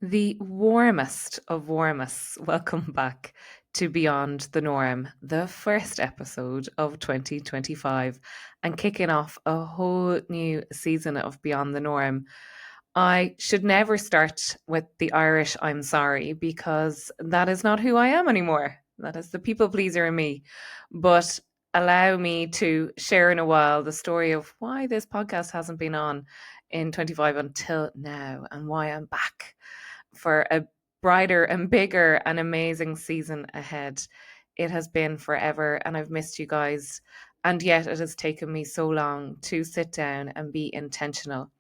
The warmest of warmest welcome back to Beyond the Norm, the first episode of 2025, and kicking off a whole new season of Beyond the Norm. I should never start with the Irish I'm sorry because that is not who I am anymore. That is the people pleaser in me. But allow me to share in a while the story of why this podcast hasn't been on in 25 until now and why I'm back for a brighter and bigger and amazing season ahead. It has been forever and I've missed you guys. And yet it has taken me so long to sit down and be intentional.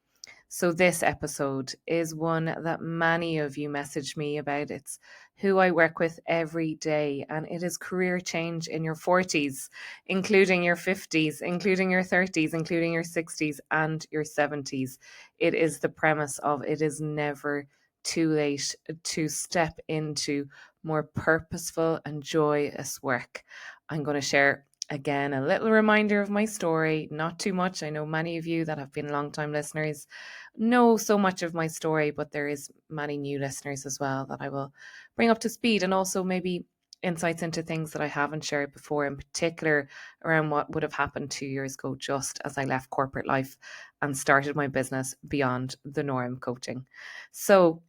So, this episode is one that many of you messaged me about. It's who I work with every day, and it is career change in your 40s, including your 50s, including your 30s, including your 60s, and your 70s. It is the premise of it is never too late to step into more purposeful and joyous work. I'm going to share again a little reminder of my story, not too much. I know many of you that have been long-time listeners know so much of my story, but there is many new listeners as well that I will bring up to speed, and also maybe insights into things that I haven't shared before, in particular around what would have happened 2 years ago, just as I left corporate life and started my business Beyond the Norm coaching. So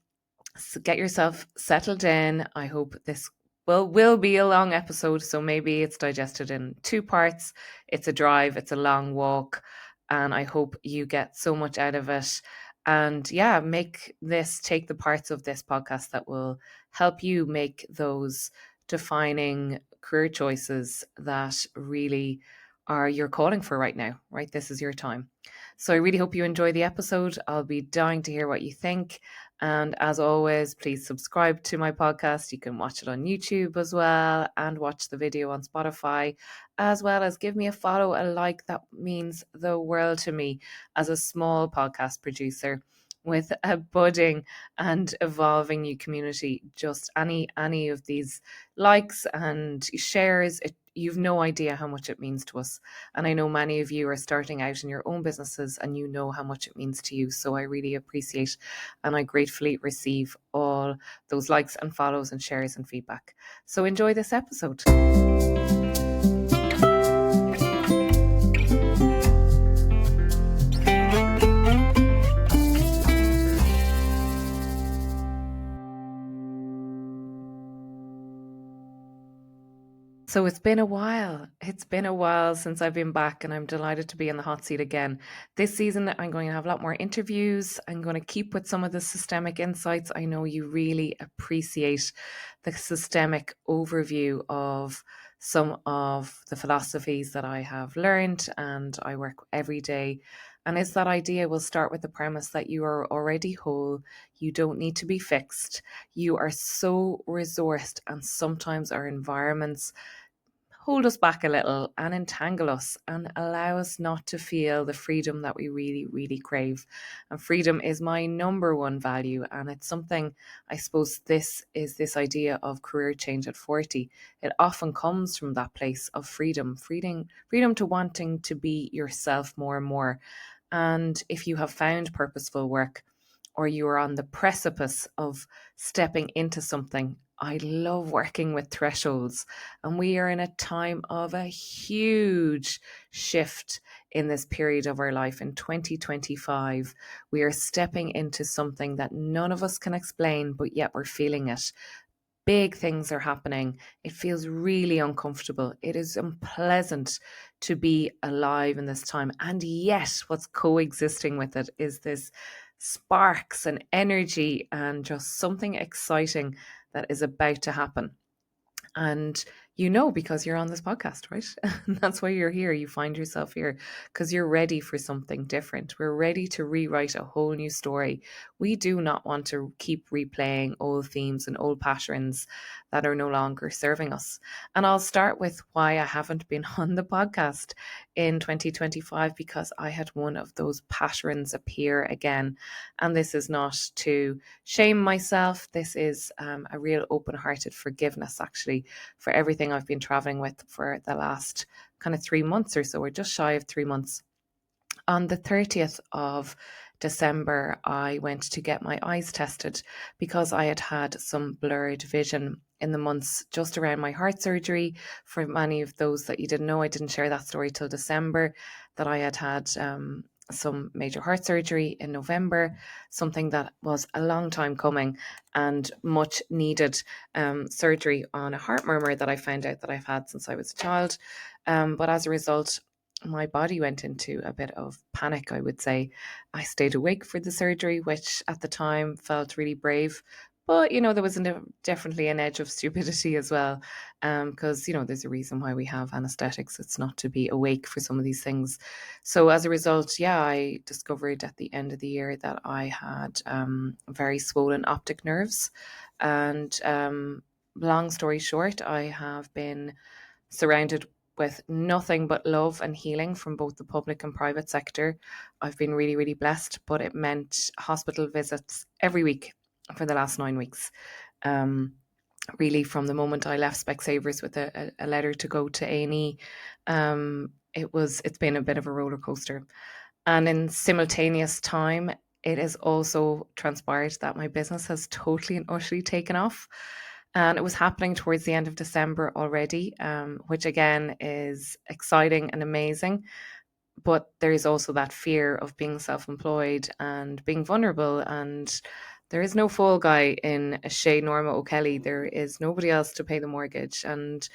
get yourself settled in. I hope this will be a long episode, so maybe it's digested in two parts. It's a drive, it's a long walk, and I hope you get so much out of it. And yeah, take the parts of this podcast that will help you make those defining career choices that really are your calling for right now, right? This is your time. So I really hope you enjoy the episode. I'll be dying to hear what you think. And as always, please subscribe to my podcast. You can watch it on YouTube as well and watch the video on Spotify, as well as give me a follow, a like. That means the world to me as a small podcast producer with a budding and evolving new community. Just any of these likes and shares, you've no idea how much it means to us. And I know many of you are starting out in your own businesses and you know how much it means to you. So I really appreciate and I gratefully receive all those likes and follows and shares and feedback. So enjoy this episode. So it's been a while. It's been a while since I've been back, and I'm delighted to be in the hot seat again. This season, I'm going to have a lot more interviews. I'm going to keep with some of the systemic insights. I know you really appreciate the systemic overview of some of the philosophies that I have learned and I work every day. And it's that idea. We'll start with the premise that you are already whole. You don't need to be fixed. You are so resourced, and sometimes our environments hold us back a little and entangle us and allow us not to feel the freedom that we really, really crave. And freedom is my number one value. And it's something, I suppose, this idea of career change at 40. It often comes from that place of freedom to wanting to be yourself more and more. And if you have found purposeful work, or you are on the precipice of stepping into something, I love working with thresholds. And we are in a time of a huge shift in this period of our life. In 2025, we are stepping into something that none of us can explain, but yet we're feeling it. Big things are happening. It feels really uncomfortable. It is unpleasant to be alive in this time. And yet, what's coexisting with it is this sparks and energy and just something exciting that is about to happen. And you know, because you're on this podcast, right? That's why you're here. You find yourself here because you're ready for something different. We're ready to rewrite a whole new story. We do not want to keep replaying old themes and old patterns that are no longer serving us. And I'll start with why I haven't been on the podcast in 2025, because I had one of those patterns appear again. And this is not to shame myself. This is a real open-hearted forgiveness, actually, for everything I've been traveling with for the last kind of 3 months or so, or just shy of 3 months. On the 30th of December, I went to get my eyes tested because I had had some blurred vision in the months just around my heart surgery. For many of those that you didn't know, I didn't share that story till December, that I had had some major heart surgery in November, something that was a long time coming and much needed surgery on a heart murmur that I found out that I've had since I was a child. But as a result, my body went into a bit of panic, I would say. I stayed awake for the surgery, which at the time felt really brave. But, there was definitely an edge of stupidity as well. Because, there's a reason why we have anesthetics. It's not to be awake for some of these things. So as a result, yeah, I discovered at the end of the year that I had very swollen optic nerves. And long story short, I have been surrounded with nothing but love and healing from both the public and private sector. I've been really, really blessed, but it meant hospital visits every week for the last 9 weeks. Really, from the moment I left Specsavers with a letter to go to A&E, it's been a bit of a roller coaster. And in simultaneous time, it has also transpired that my business has totally and utterly taken off. And it was happening towards the end of December already, which again is exciting and amazing. But there is also that fear of being self-employed and being vulnerable. And there is no fall guy in a Shay Norma O'Kelly. There is nobody else to pay the mortgage. And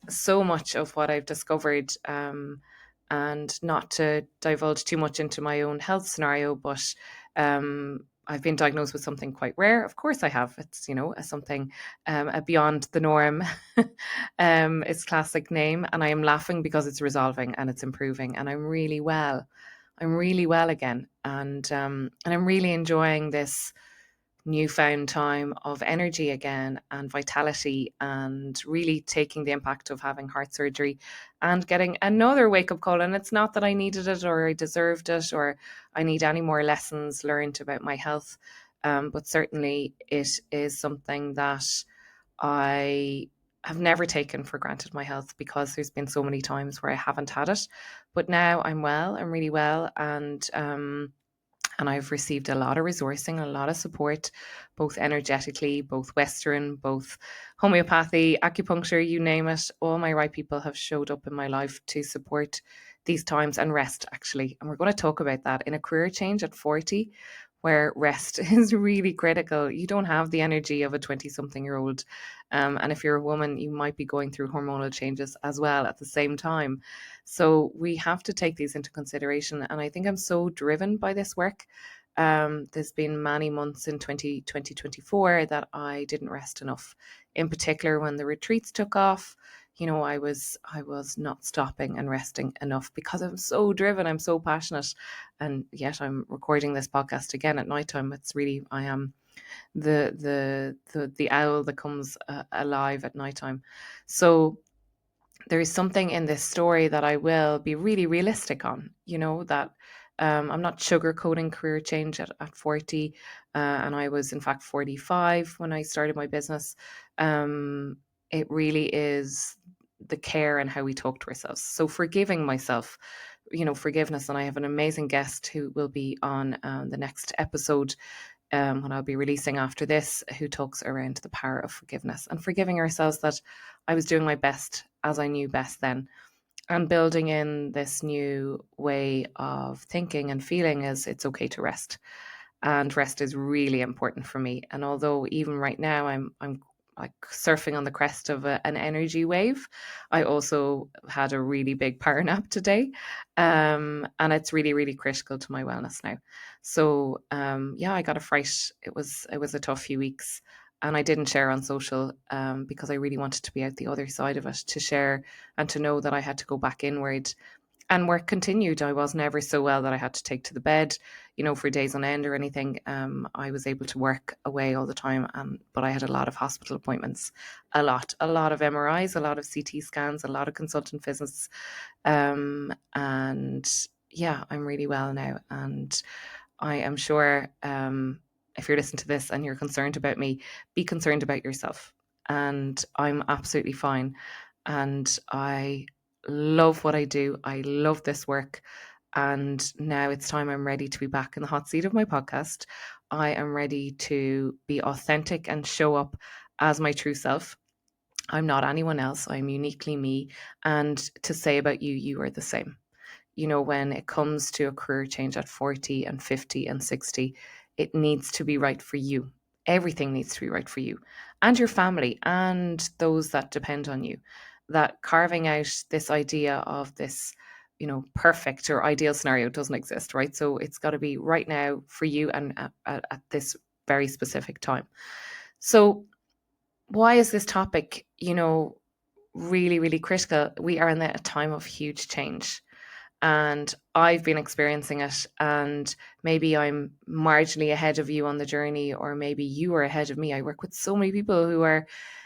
so much of what I've discovered, and not to divulge too much into my own health scenario, but I've been diagnosed with something quite rare. Of course I have. It's, something beyond the norm. Its classic name. And I am laughing because it's resolving and it's improving. And I'm really well. I'm really well again. And I'm really enjoying this newfound time of energy again and vitality, and really taking the impact of having heart surgery and getting another wake up call. And it's not that I needed it or I deserved it or I need any more lessons learned about my health. But certainly it is something that I have never taken for granted, my health, because there's been so many times where I haven't had it. But now I'm well, I'm really well. And I've received a lot of resourcing, a lot of support, both energetically, both Western, both homeopathy, acupuncture, you name it. All my right people have showed up in my life to support these times, and rest, actually. And we're going to talk about that in a career change at 40, where rest is really critical. You don't have the energy of a 20-something-year-old. And if you're a woman, you might be going through hormonal changes as well at the same time. So we have to take these into consideration. And I think I'm so driven by this work. There's been many months in 2024 that I didn't rest enough. In particular, when the retreats took off, I was not stopping and resting enough because I'm so driven. I'm so passionate, and yet I'm recording this podcast again at nighttime. It's really, I am the owl that comes alive at nighttime. So there is something in this story that I will be really realistic on, that I'm not sugarcoating career change at 40. And I was, in fact, 45 when I started my business. It really is the care and how we talk to ourselves. So forgiving myself, forgiveness. And I have an amazing guest who will be on the next episode, when I'll be releasing after this, who talks around the power of forgiveness and forgiving ourselves that I was doing my best as I knew best then. And building in this new way of thinking and feeling is it's okay to rest. And rest is really important for me. And although even right now I'm like surfing on the crest of an energy wave, I also had a really big power nap today. And it's really, really critical to my wellness now. So yeah, I got a fright. It was a tough few weeks. And I didn't share on social because I really wanted to be out the other side of it, to share and to know that I had to go back inward. And work continued. I was never so well that I had to take to the bed, for days on end or anything. I was able to work away all the time, but I had a lot of hospital appointments, a lot of MRIs, a lot of CT scans, a lot of consultant visits. And yeah, I'm really well now. And I am sure if you're listening to this and you're concerned about me, be concerned about yourself. And I'm absolutely fine. And I love what I do. I love this work. And now it's time I'm ready to be back in the hot seat of my podcast. I am ready to be authentic and show up as my true self. I'm not anyone else. I'm uniquely me. And to say about you, you are the same. When it comes to a career change at 40 and 50 and 60, it needs to be right for you. Everything needs to be right for you and your family and those that depend on you. That carving out this idea of this, perfect or ideal scenario doesn't exist, right? So it's got to be right now for you and at this very specific time. So, why is this topic, really, really critical? We are in a time of huge change and I've been experiencing it, and maybe I'm marginally ahead of you on the journey, or maybe you are ahead of me. I work with so many people who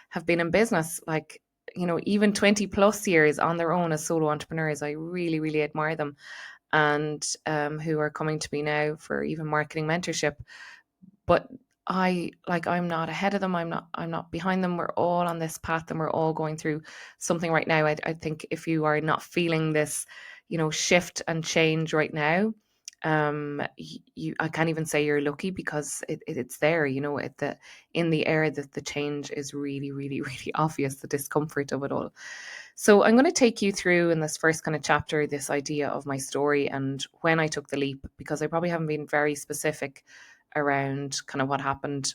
have been in business like, even 20 plus years on their own as solo entrepreneurs. I really, really admire them, and who are coming to me now for even marketing mentorship. But I'm not ahead of them. I'm not behind them. We're all on this path and we're all going through something right now. I think if you are not feeling this, shift and change right now, I can't even say you're lucky, because it's there, in the air, that the change is really, really, really obvious, the discomfort of it all. So I'm going to take you through in this first kind of chapter, this idea of my story and when I took the leap, because I probably haven't been very specific around kind of what happened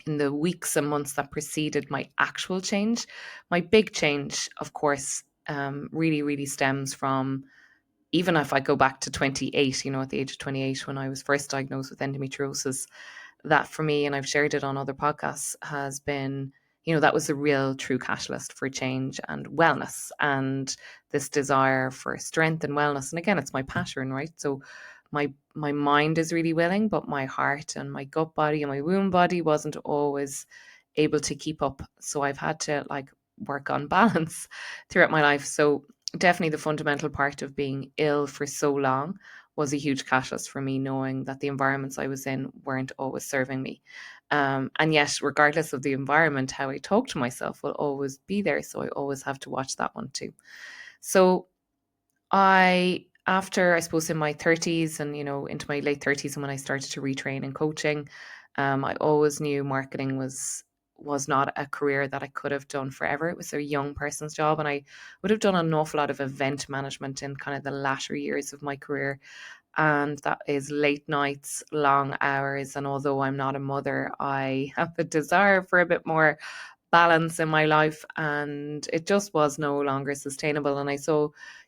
in the weeks and months that preceded my actual change. My big change, of course, really, really stems from, even if I go back to 28, at the age of 28, when I was first diagnosed with endometriosis, that for me, and I've shared it on other podcasts, has been, that was a real true catalyst for change and wellness and this desire for strength and wellness. And again, it's my pattern, right? So my mind is really willing, but my heart and my gut body and my womb body wasn't always able to keep up. So I've had to work on balance throughout my life. So definitely the fundamental part of being ill for so long was a huge catalyst for me, knowing that the environments I was in weren't always serving me. And yet, regardless of the environment, how I talk to myself will always be there. So I always have to watch that one too. So after, I suppose, in my 30s and, into my late 30s, and when I started to retrain in coaching, I always knew marketing was not a career that I could have done forever. It was a young person's job, and I would have done an awful lot of event management in kind of the latter years of my career. And that is late nights, long hours. And although I'm not a mother, I have a desire for a bit more balance in my life, and it just was no longer sustainable. And I saw,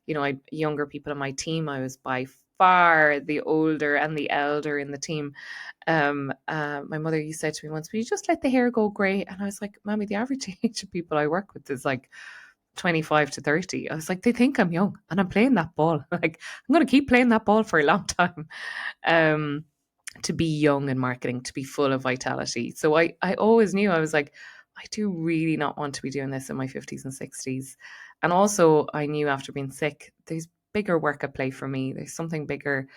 I younger people in my team. I was by far the older and the elder in the team. My mother used to say to me once, "Will you just let the hair go grey?" And I was like, "Mommy, the average age of people I work with is like 25 to 30. I was like, "They think I'm young and I'm playing that ball. Like, I'm going to keep playing that ball for a long time." Um, to be young in marketing, to be full of vitality. So I always knew, I was like, I do really not want to be doing this in my 50s and 60s. And also, I knew after being sick, there's bigger work at play for me. There's something bigger.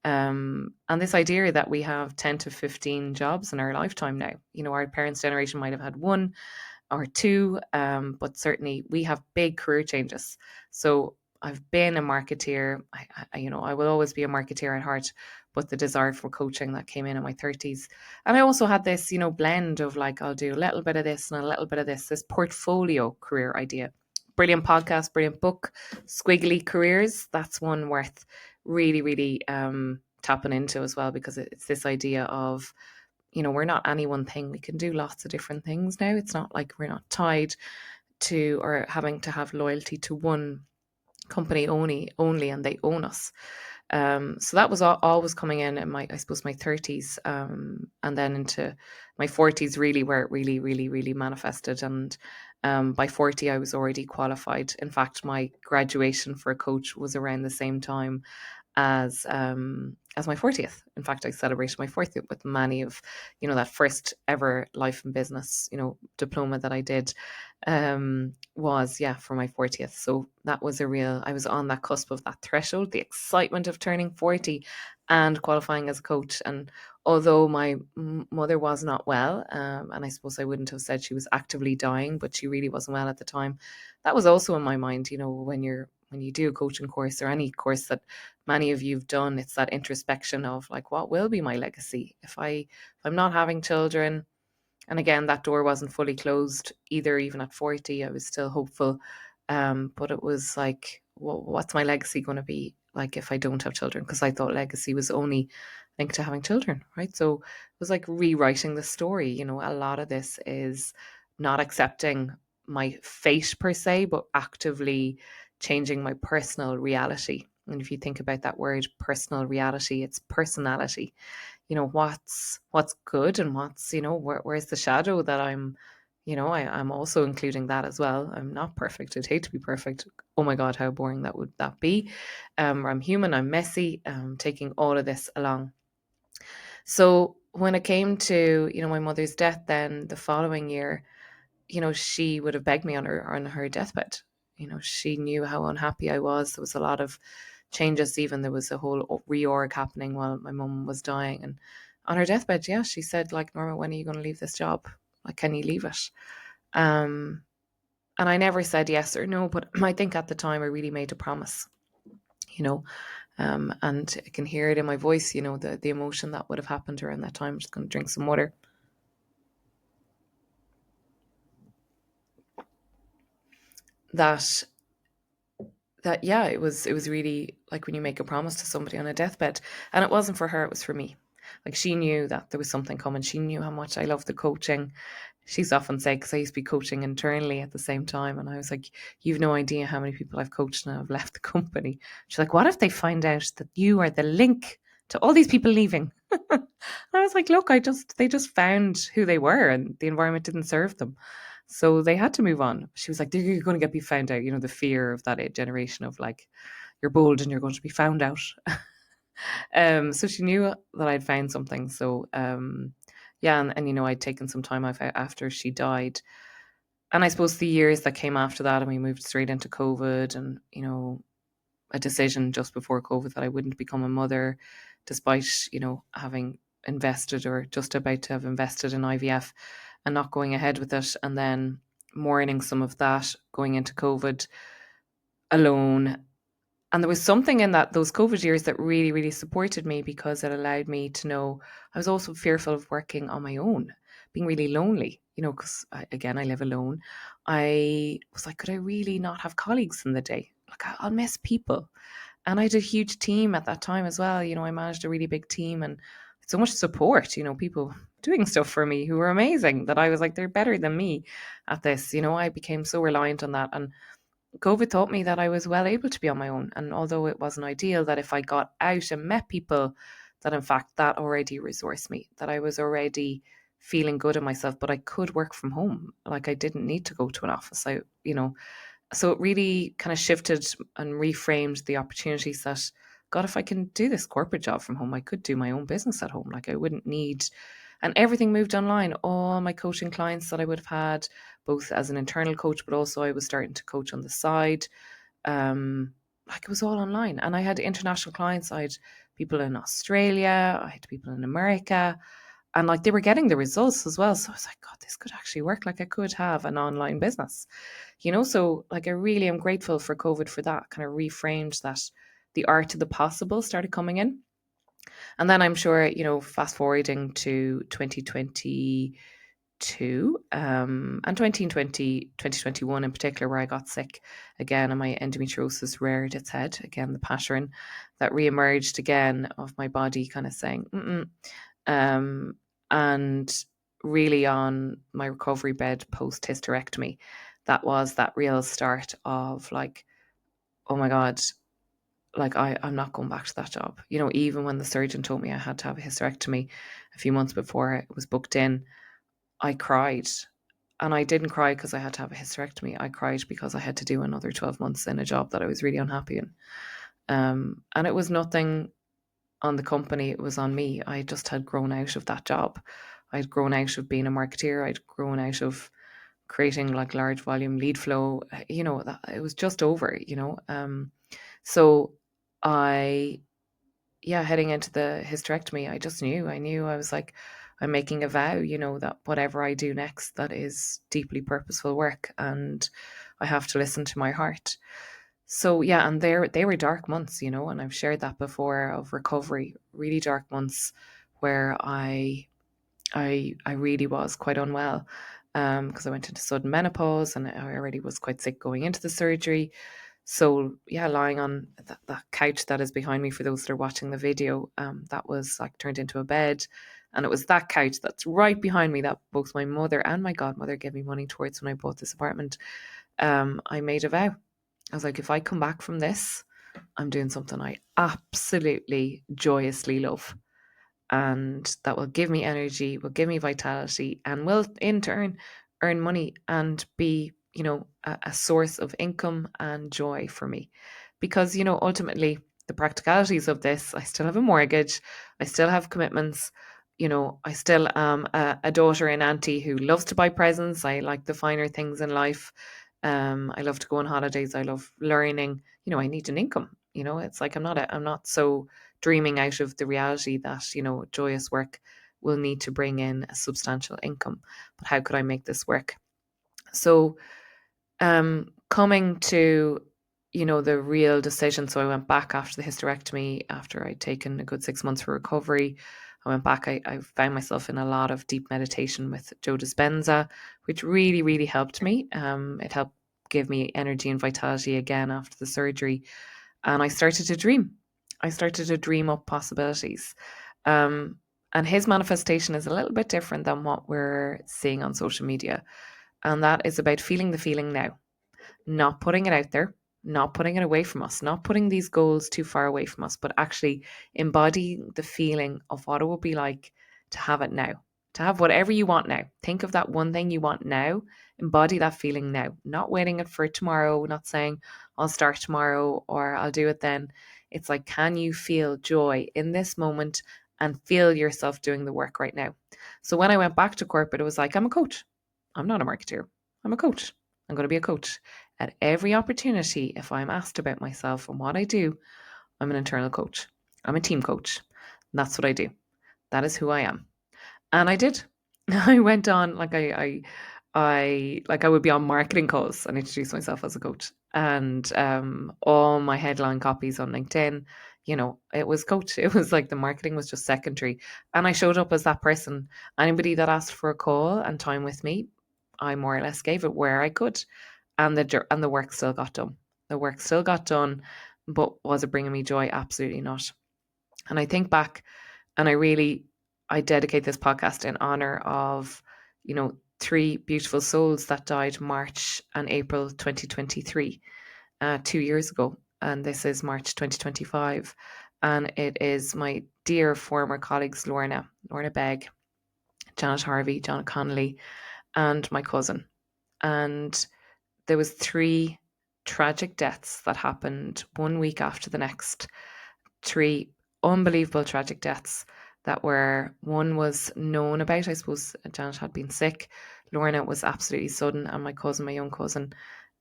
And this idea that we have 10 to 15 jobs in our lifetime now. Our parents' generation might have had one or two, but certainly we have big career changes. So I've been a marketeer. I will always be a marketeer at heart, but the desire for coaching that came in my 30s. And I also had this, blend of I'll do a little bit of this and a little bit of this portfolio career idea. Brilliant podcast, brilliant book, Squiggly Careers. That's one worth really, really tapping into as well, because it's this idea of, we're not any one thing. We can do lots of different things now. It's not like we're not tied to or having to have loyalty to one company only, and they own us. So that was always coming in my, I suppose, my 30s, and then into my 40s, really, where it really, really, really manifested. And by 40, I was already qualified. In fact, my graduation for a coach was around the same time as my 40th. In fact, I celebrated my 40th with many of, that first ever life and business, diploma that I did, was, for my 40th. So that was I was on that cusp of that threshold, the excitement of turning 40 and qualifying as a coach. And although my mother was not well, and I suppose I wouldn't have said she was actively dying, but she really wasn't well at the time, that was also in my mind, when you do a coaching course or any course that many of you've done, it's that introspection of like, what will be my legacy if I'm not having children? And again, that door wasn't fully closed either, even at 40. I was still hopeful. But it was like, what's my legacy going to be like if I don't have children? Because I thought legacy was only linked to having children, right? So it was like rewriting the story. You know, a lot of this is not accepting my fate per se, but actively changing my personal reality. And if you think about that word personal reality, it's personality. You know, what's good and what's, you know, where's the shadow that I'm, you know, I'm also including that as well. I'm not perfect. I'd hate to be perfect. Oh my God, how boring that would that be. I'm human, I'm messy, taking all of this along. So when it came to, you know, my mother's death, then the following year, you know, she would have begged me on her deathbed. You know, she knew how unhappy I was. There was a lot of changes. Even there was a whole reorg happening while my mum was dying. And on her deathbed, yeah, she said, like, Norma, when are you going to leave this job? Like, can you leave it? Um, and I never said yes or no, but I think at the time I really made a promise, you know, and I can hear it in my voice, you know, the emotion that would have happened around that time. I'm just going to drink some water. That yeah, it was really like when you make a promise to somebody on a deathbed. And it wasn't for her, it was for me. Like, she knew that there was something coming. She knew how much I loved the coaching. She's often said, because I used to be coaching internally at the same time, and I was like, you've no idea how many people I've coached now have left the company. She's like, what if they find out that you are the link to all these people leaving? And I was like, look, they just found who they were, and the environment didn't serve them. So they had to move on. She was like, you're going to get me found out. You know, the fear of that generation of like, you're bold and you're going to be found out. So she knew that I'd found something. So, yeah. And, you know, I'd taken some time off after she died. And I suppose the years that came after that, and we moved straight into COVID, and, you know, a decision just before COVID that I wouldn't become a mother, despite, you know, having invested or just about to have invested in IVF and not going ahead with it. And then mourning some of that going into COVID alone. And there was something in those COVID years that really, really supported me, because it allowed me to know I was also fearful of working on my own, being really lonely, you know, because again, I live alone. I was like, could I really not have colleagues in the day? Like, I'll miss people. And I had a huge team at that time as well. You know, I managed a really big team and so much support, you know, people doing stuff for me who were amazing, that I was like, they're better than me at this. You know, I became so reliant on that. And COVID taught me that I was well able to be on my own. And although it wasn't ideal, that if I got out and met people, that in fact that already resourced me, that I was already feeling good in myself, but I could work from home. Like, I didn't need to go to an office. You know, so it really kind of shifted and reframed the opportunities that, God, if I can do this corporate job from home, I could do my own business at home. Like, I wouldn't need, and everything moved online. All my coaching clients that I would have had, both as an internal coach, but also I was starting to coach on the side. Like, it was all online, and I had international clients. I had people in Australia, I had people in America, and like, they were getting the results as well. So I was like, God, this could actually work. Like, I could have an online business, you know? So like, I really am grateful for COVID for that. Kind of reframed that the art of the possible started coming in. And then I'm sure, you know, fast forwarding to 2022, and 2021 in particular, where I got sick again and my endometriosis reared its head again, the pattern that reemerged again of my body kind of saying, mm-mm. And really on my recovery bed post hysterectomy, that was that real start of like, oh my God, like, I'm not going back to that job. You know, even when the surgeon told me I had to have a hysterectomy a few months before it was booked in, I cried. And I didn't cry because I had to have a hysterectomy. I cried because I had to do another 12 months in a job that I was really unhappy in. And it was nothing on the company, it was on me. I just had grown out of that job. I'd grown out of being a marketeer. I'd grown out of creating like large volume lead flow. You know, it was just over, you know. So I, yeah, heading into the hysterectomy, I knew I was like, I'm making a vow, you know, that whatever I do next, that is deeply purposeful work, and I have to listen to my heart. So yeah, and they were dark months, and I've shared that before, of recovery, really dark months where I really was quite unwell, because I went into sudden menopause and I already was quite sick going into the surgery. So yeah, lying on that couch that is behind me, for those that are watching the video, that was like turned into a bed. And it was that couch that's right behind me that both my mother and my godmother gave me money towards when I bought this apartment. I made a vow. I was like, if I come back from this, I'm doing something I absolutely joyously love, and that will give me energy, will give me vitality, and will in turn earn money and be, a source of income and joy for me. Because, ultimately, the practicalities of this, I still have a mortgage, I still have commitments. I still am a daughter and auntie who loves to buy presents. I like the finer things in life. I love to go on holidays. I love learning. I need an income. It's like I'm not so dreaming out of the reality that, joyous work will need to bring in a substantial income. But how could I make this work? So, coming to, the real decision. So I went back after the hysterectomy, after I'd taken a good 6 months for recovery. I went back. I found myself in a lot of deep meditation with Joe Dispenza, which really, really helped me. It helped give me energy and vitality again after the surgery. And I started to dream. I started to dream up possibilities. Um, and his manifestation is a little bit different than what we're seeing on social media. And that is about feeling the feeling now, not putting it out there, not putting it away from us, not putting these goals too far away from us, but actually embodying the feeling of what it will be like to have it now, to have whatever you want now. Think of that one thing you want now, embody that feeling now, not waiting it for tomorrow, not saying I'll start tomorrow or I'll do it then. It's like, can you feel joy in this moment and feel yourself doing the work right now? So when I went back to corporate, it was like, I'm a coach. I'm not a marketeer. I'm a coach. I'm going to be a coach. At every opportunity, if I'm asked about myself and what I do, I'm an internal coach. I'm a team coach. And that's what I do. That is who I am. And I did. I went on like I would be on marketing calls and introduce myself as a coach. And all my headline copies on LinkedIn, it was coach. It was like the marketing was just secondary. And I showed up as that person. Anybody that asked for a call and time with me, I more or less gave it where I could. And the work still got done. The work still got done, but was it bringing me joy? Absolutely not. And I think back, and I dedicate this podcast in honor of, three beautiful souls that died March and April 2023, 2 years ago. And this is March 2025. And it is my dear former colleagues, Lorna Begg, Janet Harvey, John Connolly, and my cousin. And there was three tragic deaths that happened 1 week after the next. Three unbelievable tragic deaths that were, one was known about. I suppose Janet had been sick. Lorna was absolutely sudden, and my cousin, my young cousin,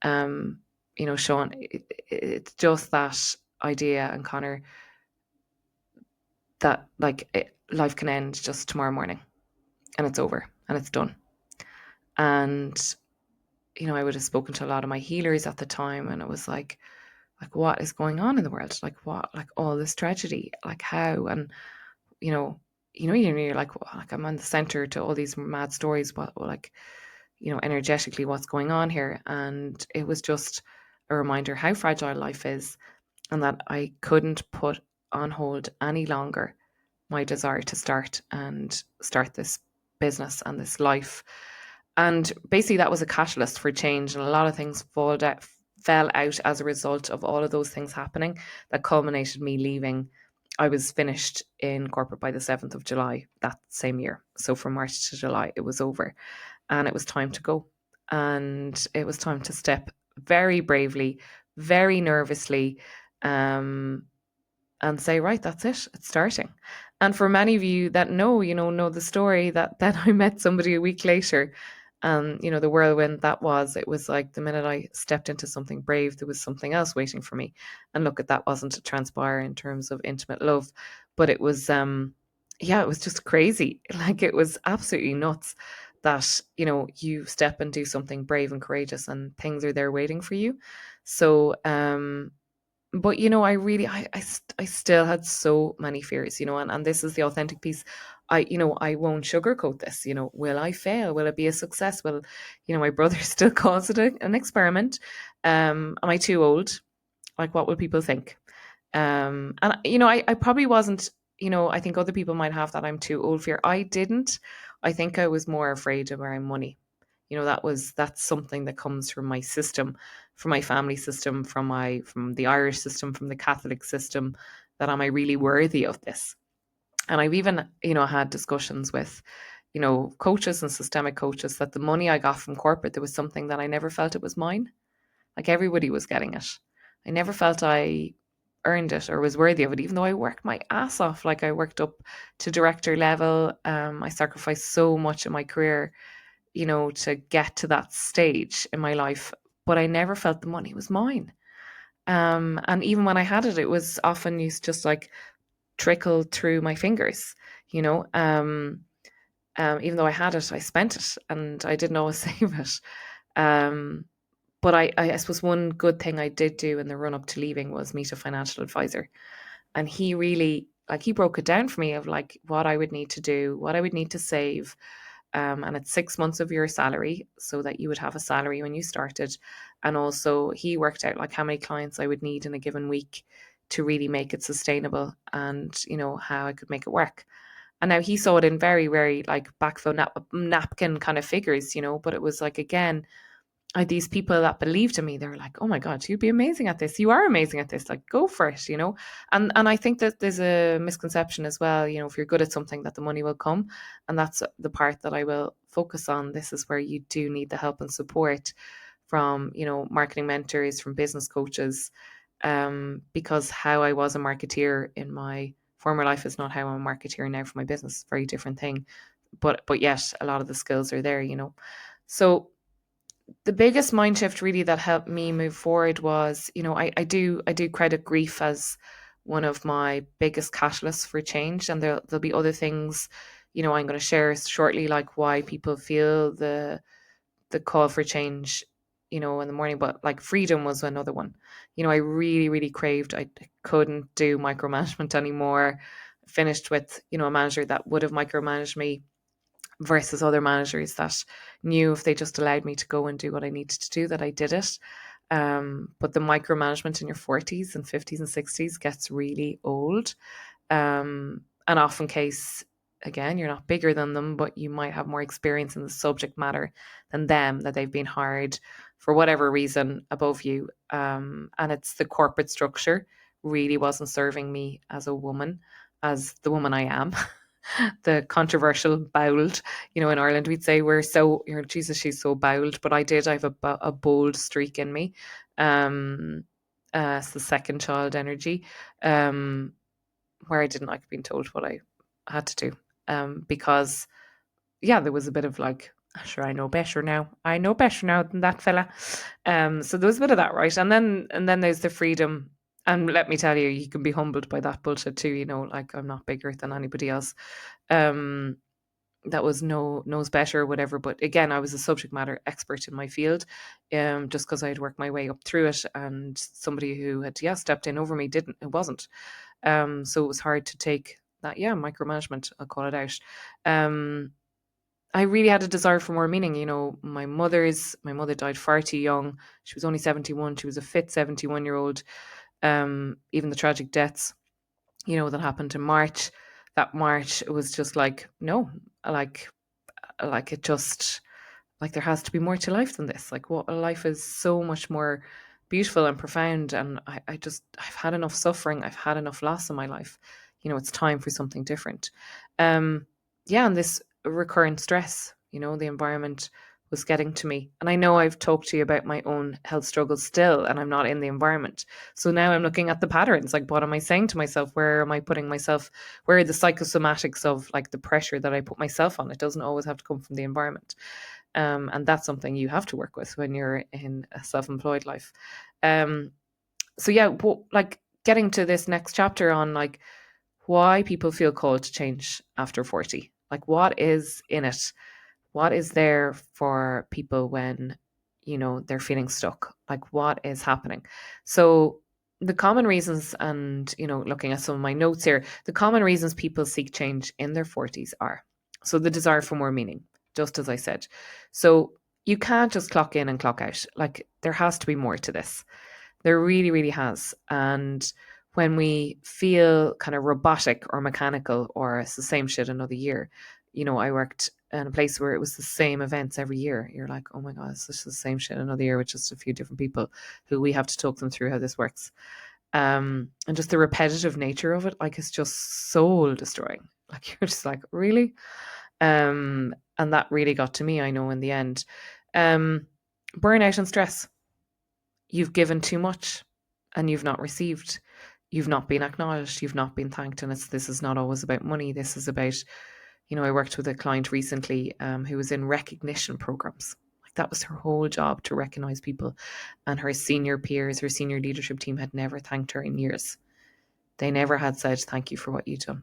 Sean. It's just that idea, and Connor, that life can end just tomorrow morning, and it's over, and it's done. And I would have spoken to a lot of my healers at the time, and it was like what is going on in the world? Like what? Like all this tragedy? Like how? And you know, you're like, well, like I'm on the center to all these mad stories, but like, energetically, what's going on here? And it was just a reminder how fragile life is, and that I couldn't put on hold any longer my desire to start this business and this life. And basically, that was a catalyst for change, and a lot of things fell out as a result of all of those things happening that culminated me leaving. I was finished in corporate by the 7th of July that same year. So from March to July, it was over, and it was time to go. And it was time to step very bravely, very nervously, um, and say, right, that's it, it's starting. And for many of you that know the story, that then I met somebody a week later, and the whirlwind that was, it was like the minute I stepped into something brave, there was something else waiting for me. And look, at that wasn't to transpire in terms of intimate love, but it was it was just crazy. Like, it was absolutely nuts that you step and do something brave and courageous, and things are there waiting for you. So, but I really, I still had so many fears, and this is the authentic piece. I won't sugarcoat this. Will I fail? Will it be a success? Will, my brother still calls it an experiment. Am I too old? Like, what will people think? And I probably wasn't. I think other people might have that I'm too old fear. I didn't. I think I was more afraid of our money. That's something that comes from my system, from my family system, from the Irish system, from the Catholic system, that am I really worthy of this? And I've even, had discussions with, coaches and systemic coaches, that the money I got from corporate, there was something that I never felt it was mine. Like, everybody was getting it. I never felt I earned it or was worthy of it, even though I worked my ass off. Like, I worked up to director level. I sacrificed so much in my career, to get to that stage in my life. But I never felt the money was mine. And even when I had it, it was often used just like trickle through my fingers, you know. Even though I had it, I spent it, and I didn't always save it. Um, but I suppose one good thing I did do in the run up to leaving was meet a financial advisor. And he really, like, he broke it down for me of like what I would need to do, what I would need to save. And it's 6 months of your salary, so that you would have a salary when you started. And also, he worked out like how many clients I would need in a given week to really make it sustainable, and how I could make it work. And now he saw it in very, very like napkin kind of figures, but it was like, again, I had these people that believed in me. They were like, "Oh my God, you'd be amazing at this. You are amazing at this. Like, go for it." And I think that there's a misconception as well. If you're good at something, that the money will come, and that's the part that I will focus on. This is where you do need the help and support from marketing mentors, from business coaches, because how I was a marketeer in my former life is not how I'm a marketeer now for my business. Very different thing, but yet a lot of the skills are there. So the biggest mind shift really that helped me move forward was, I do credit grief as one of my biggest catalysts for change. And there'll be other things, I'm going to share shortly, like why people feel the call for change, in the morning. But like, freedom was another one. I really, really craved, I couldn't do micromanagement anymore. Finished with, a manager that would have micromanaged me, versus other managers that knew if they just allowed me to go and do what I needed to do, that I did it. But the micromanagement in your 40s and 50s and 60s gets really old. And often case, again, you're not bigger than them, but you might have more experience in the subject matter than them, that they've been hired for whatever reason above you. And it's the corporate structure really wasn't serving me as a woman, as the woman I am. The controversial bowled. In Ireland we'd say we're so, Jesus, she's so bowled. But I have a bold streak in me. It's the second child energy, where I didn't like being told what I had to do, because yeah, there was a bit of like, sure, I know better now. I know better now than that fella. So there was a bit of that, right? And then there's the freedom. And let me tell you, you can be humbled by that bullshit too. Like, I'm not bigger than anybody else. Um, that was knows better or whatever. But again, I was a subject matter expert in my field, just because I had worked my way up through it, and somebody who had stepped in over me didn't. It wasn't. So it was hard to take that. Yeah, micromanagement. I'll call it out. I really had a desire for more meaning. My mother died far too young. She was only 71. She was a fit 71-year-old. Even the tragic deaths, that happened in March. That March, it was just like, no, like it just, like, there has to be more to life than this. Like, what life is so much more beautiful and profound. And I've had enough suffering. I've had enough loss in my life. It's time for something different. Yeah, and this recurrent stress, the environment was getting to me. And I know I've talked to you about my own health struggles still, and I'm not in the environment. So now I'm looking at the patterns. Like, what am I saying to myself? Where am I putting myself? Where are the psychosomatics of like the pressure that I put myself on? It doesn't always have to come from the environment. And that's something you have to work with when you're in a self-employed life. So yeah, like, getting to this next chapter on like why people feel called to change after 40. Like, what is in it? What is there for people when they're feeling stuck. Like, what is happening? So the common reasons, and looking at some of my notes here, the common reasons people seek change in their 40s are, so the desire for more meaning, just as I said. So you can't just clock in and clock out. Like, there has to be more to this. There really, really has. And when we feel kind of robotic or mechanical, or it's the same shit another year, I worked in a place where it was the same events every year. You're like, oh my God, it's just the same shit another year with just a few different people who we have to talk them through how this works. And just the repetitive nature of it, like, it's just soul destroying. Like, you're just like, really? And that really got to me, I know, in the end. Burnout and stress. You've given too much and you've not received. You've not been acknowledged. You've not been thanked. And this is not always about money. This is about, I worked with a client recently who was in recognition programs. Like, that was her whole job, to recognize people. And her senior peers, her senior leadership team had never thanked her in years. They never had said, thank you for what you've done.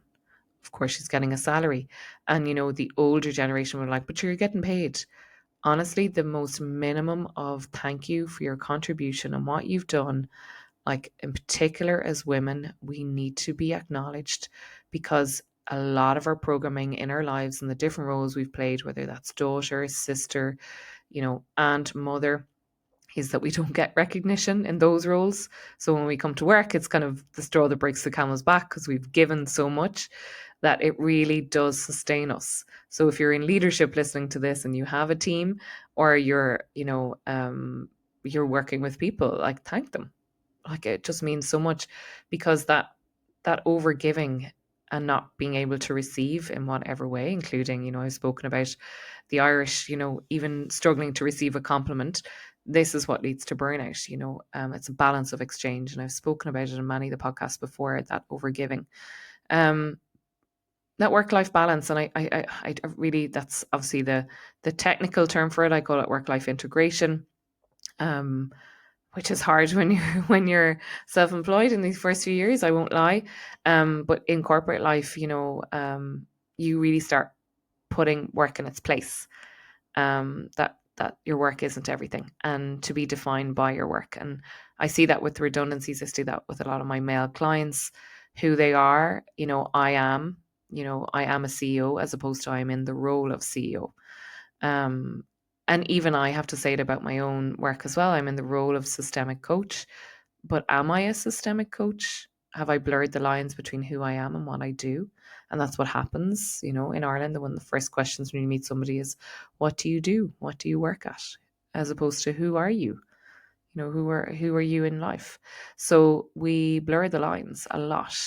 Of course, she's getting a salary. And, the older generation were like, but you're getting paid. Honestly, the most minimum of thank you for your contribution and what you've done, like, in particular as women, we need to be acknowledged, because a lot of our programming in our lives and the different roles we've played, whether that's daughter, sister, aunt, mother, is that we don't get recognition in those roles. So when we come to work, it's kind of the straw that breaks the camel's back, because we've given so much that it really does sustain us. So if you're in leadership listening to this and you have a team, or you're working with people, like, thank them. Like, it just means so much, because that over giving and not being able to receive in whatever way, including, I've spoken about the Irish, even struggling to receive a compliment. This is what leads to burnout. It's a balance of exchange, and I've spoken about it in many of the podcasts before, that over giving. That work-life balance, and I really, that's obviously the technical term for it. I call it work-life integration, which is hard when you're self-employed in these first few years, I won't lie. But in corporate life, you really start putting work in its place. That your work isn't everything, and to be defined by your work. And I see that with redundancies. I see that with a lot of my male clients, who they are. I am a CEO, as opposed to I'm in the role of CEO. Um, and even I have to say it about my own work as well. I'm in the role of systemic coach, but am I a systemic coach? Have I blurred the lines between who I am and what I do? And that's what happens, in Ireland. One of the first questions when you meet somebody is, what do you do? What do you work at? As opposed to, who are you? Who are you in life? So we blur the lines a lot,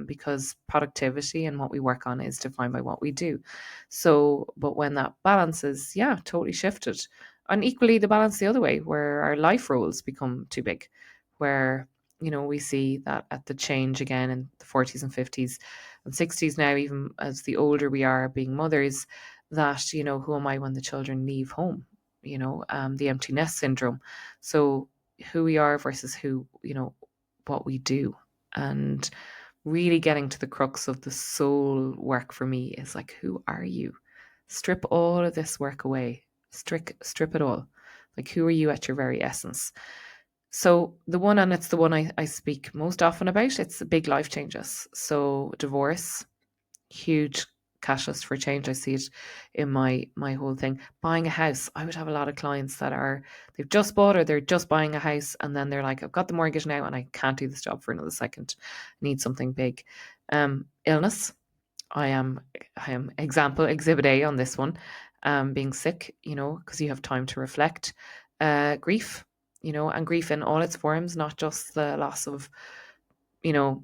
because productivity and what we work on is defined by what we do. So, but when that balance is, yeah, totally shifted, and equally the balance the other way, where our life roles become too big, where we see that at the change again in the 40s and 50s and 60s now, even as the older we are, being mothers, that who am I when the children leave home? The empty nest syndrome. So who we are versus who, what we do. And really getting to the crux of the soul work for me is like, who are you? Strip all of this work away. Strip it all. Like, who are you at your very essence? So the one, and it's the one I speak most often about, it's the big life changes. So divorce, huge catalyst for change. I see it in my whole thing. Buying a house. I would have a lot of clients that they've just bought, or they're just buying a house, and then they're like, I've got the mortgage now and I can't do this job for another second. I need something big. Illness. I am example exhibit A on this one. Being sick, because you have time to reflect. Grief, and grief in all its forms, not just the loss of, you know,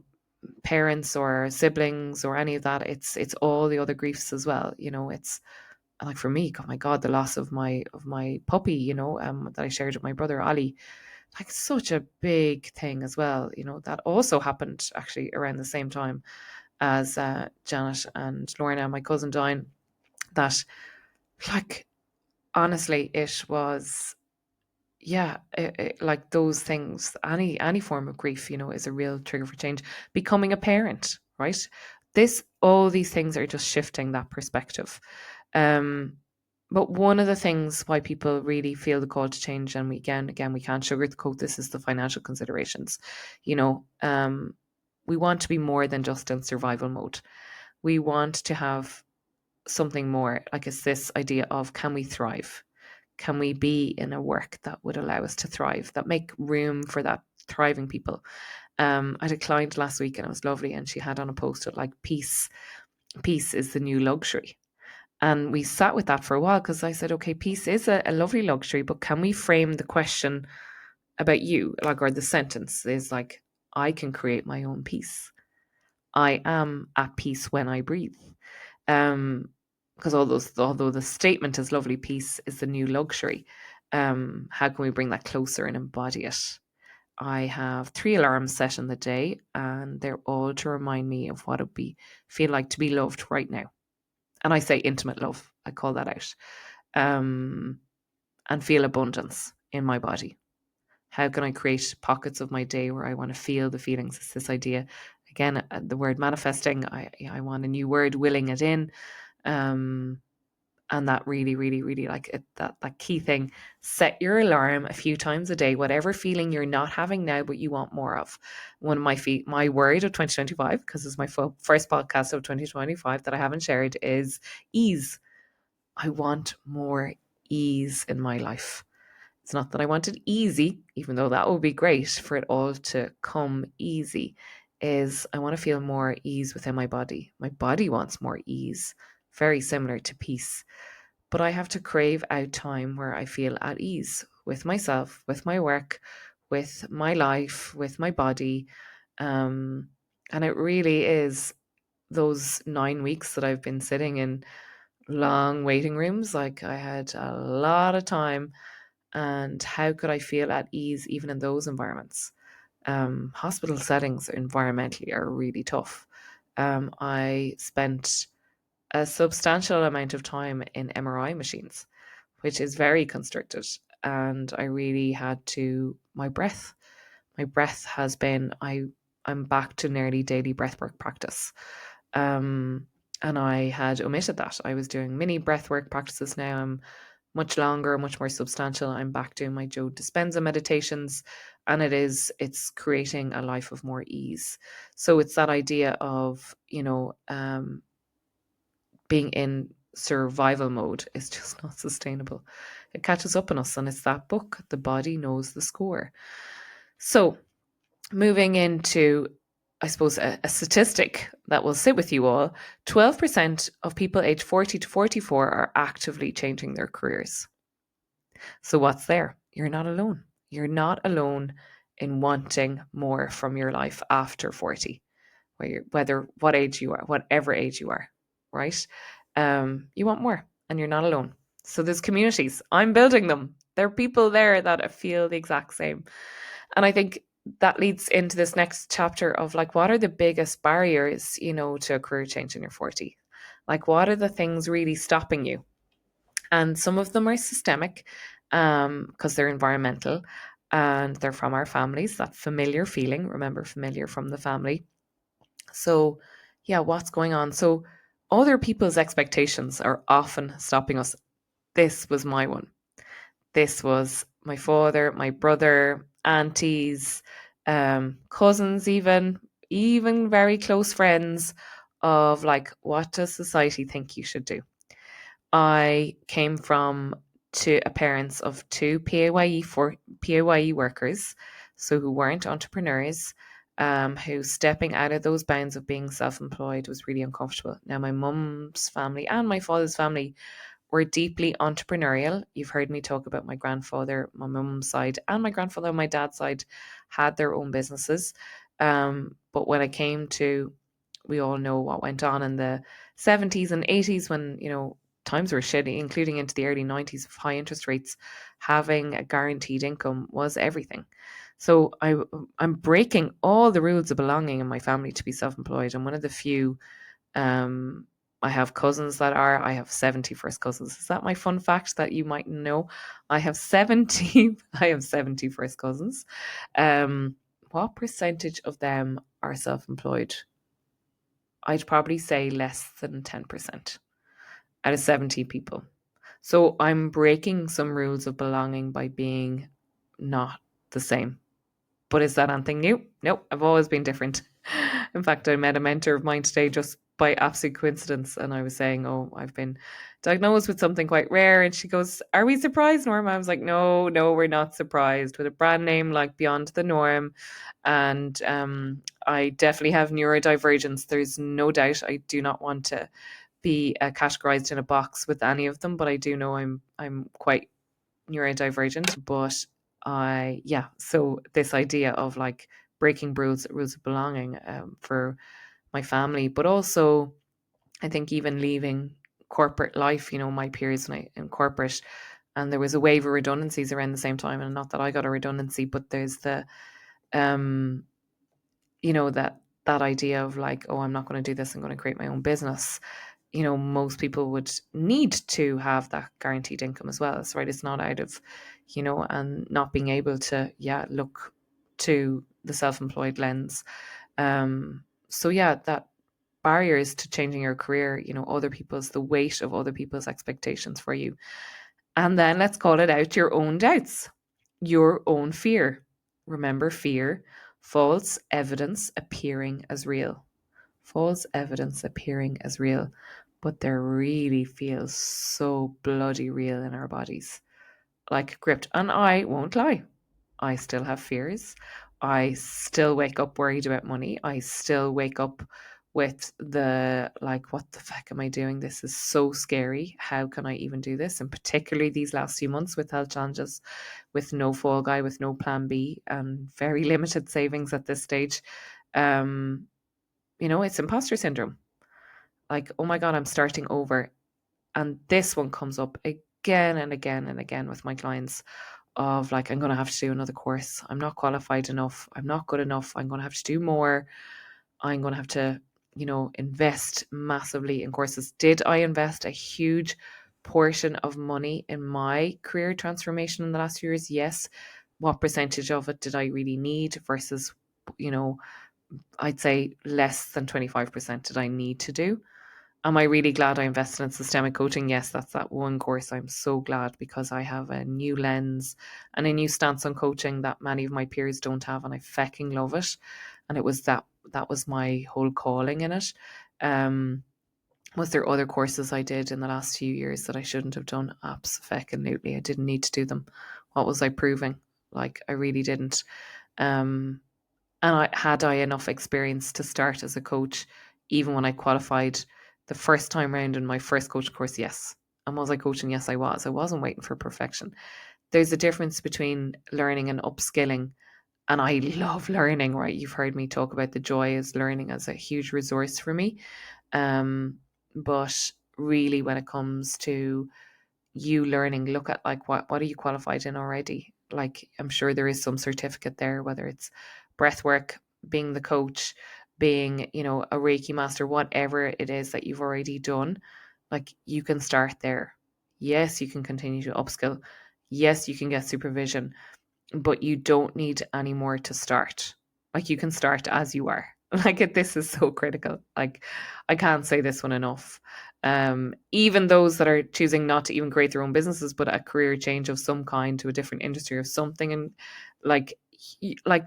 parents or siblings or any of that. It's all the other griefs as well. It's like, for me, oh my God, the loss of my puppy, that I shared with my brother Ali, like, such a big thing as well. That also happened actually around the same time as Janet and Lorna, my cousin, dying. That, like, honestly, it was, yeah, like, those things, any form of grief, is a real trigger for change. Becoming a parent, right? All these things are just shifting that perspective. Um, But one of the things why people really feel the call to change, and again, we can't sugarcoat this, is the financial considerations. You know, we want to be more than just in survival mode. We want to have something more, like it's this idea of, can we thrive? Can we be in a work that would allow us to thrive, that make room for that thriving people? I had a client last week and it was lovely, and she had on a post-it like, peace is the new luxury. And we sat with that for a while, because I said, okay, peace is a lovely luxury, but can we frame the question about you, like, or the sentence is like, I can create my own peace. I am at peace when I breathe. Because although the statement is lovely, peace is the new luxury. How can we bring that closer and embody it? I have 3 alarms set in the day, and they're all to remind me of what feel like to be loved right now. And I say intimate love. I call that out. Um, and feel abundance in my body. How can I create pockets of my day where I want to feel the feelings? It's this idea, again, the word manifesting. I want a new word, willing it in. And that really, really, really, like it, that key thing, set your alarm a few times a day, whatever feeling you're not having now, but you want more of. One of my word of 2025, because it's my first podcast of 2025 that I haven't shared, is ease. I want more ease in my life. It's not that I want it easy, even though that would be great for it all to come easy, is I want to feel more ease within my body. My body wants more ease, very similar to peace. But I have to crave out time where I feel at ease with myself, with my work, with my life, with my body. And it really is those 9 weeks that I've been sitting in long waiting rooms. Like, I had a lot of time, and how could I feel at ease even in those environments? Hospital settings environmentally are really tough. I spent a substantial amount of time in MRI machines, which is very constricted. And I really had to, my breath has been, I'm back to nearly daily breathwork practice. And I had omitted that. I was doing mini breathwork practices. Now I'm much longer, much more substantial. I'm back doing my Joe Dispenza meditations, and it's creating a life of more ease. So it's that idea of, being in survival mode is just not sustainable. It catches up on us, and it's that book, The Body Knows the Score. So moving into, I suppose, a statistic that will sit with you all: 12% of people aged 40 to 44 are actively changing their careers. So what's there? You're not alone. You're not alone in wanting more from your life after 40, whether what age you are, whatever age you are, right? You want more, and you're not alone. So there's communities. I'm building them. There are people there that feel the exact same. And I think that leads into this next chapter of, like, what are the biggest barriers, to a career change in your 40? Like, what are the things really stopping you? And some of them are systemic, because they're environmental, and they're from our families, that familiar feeling. Remember, familiar from the family. So, yeah, what's going on? So, other people's expectations are often stopping us. This was my one. This was my father, my brother, aunties, cousins, even very close friends, of like, what does society think you should do? I came from to a parents of two PAYE workers, so who weren't entrepreneurs, who stepping out of those bounds of being self-employed was really uncomfortable. Now, my mum's family and my father's family were deeply entrepreneurial. You've heard me talk about my grandfather, my mum's side, and my grandfather on my dad's side had their own businesses. But when it came to, we all know what went on in the 70s and 80s, when, times were shitty, including into the early 90s of high interest rates. Having a guaranteed income was everything. So I'm breaking all the rules of belonging in my family to be self-employed. I'm one of the few. I have cousins that are. I have 70 first cousins. Is that my fun fact that you might know? I have 70. I have 70 first cousins. What percentage of them are self-employed? I'd probably say less than 10% out of 70 people. So I'm breaking some rules of belonging by being not the same. But is that anything new? Nope, I've always been different. In fact, I met a mentor of mine today just by absolute coincidence. And I was saying, oh, I've been diagnosed with something quite rare. And she goes, are we surprised, Norma? I was like, no, no, we're not surprised. With a brand name like Beyond the Norm. And I definitely have neurodivergence. There's no doubt. I do not want to be categorized in a box with any of them, but I do know I'm quite neurodivergent. But so this idea of like breaking rules of belonging for my family, but also I think even leaving corporate life, my peers in corporate, and there was a wave of redundancies around the same time, and not that I got a redundancy, but there's the um that idea of like, oh, I'm not going to do this, I'm going to create my own business. Most people would need to have that guaranteed income as well. So, right, it's not out of, and not being able to, look to the self-employed lens. So yeah, that barriers to changing your career, the weight of other people's expectations for you. And then let's call it out, your own doubts, your own fear. Remember, fear, false evidence appearing as real. False evidence appearing as real, but they really feels so bloody real in our bodies, like gripped. And I won't lie, I still have fears. I still wake up worried about money. I still wake up with the like, what the fuck am I doing? This is so scary. How can I even do this? And particularly these last few months with health challenges, with no fall guy, with no plan B, and very limited savings at this stage. Um, it's imposter syndrome. Like, oh my God, I'm starting over. And this one comes up again and again and again with my clients of like, I'm going to have to do another course. I'm not qualified enough. I'm not good enough. I'm going to have to do more. I'm going to have to, invest massively in courses. Did I invest a huge portion of money in my career transformation in the last few years? Yes. What percentage of it did I really need versus, you know, I'd say less than 25% did I need to do? Am I really glad I invested in systemic coaching? Yes, that's that one course. I'm so glad because I have a new lens and a new stance on coaching that many of my peers don't have, and I fecking love it. And it was that was my whole calling in it. Was there other courses I did in the last few years that I shouldn't have done? Absolutely. I didn't need to do them. What was I proving? Like, I really didn't. Um, and I enough experience to start as a coach, even when I qualified the first time round in my first coach course? Yes. And was I coaching? Yes, I was. I wasn't waiting for perfection. There's a difference between learning and upskilling. And I love learning, right? You've heard me talk about the joy as learning as a huge resource for me. But really, when it comes to you learning, look at like what are you qualified in already? Like, I'm sure there is some certificate there, whether it's breath work, being the coach, being, a Reiki master, whatever it is that you've already done. Like, you can start there. Yes, you can continue to upskill. Yes, you can get supervision, but you don't need any more to start. Like, you can start as you are. Like, this is so critical. Like, I can't say this one enough. Even those that are choosing not to even create their own businesses, but a career change of some kind to a different industry or something, and like,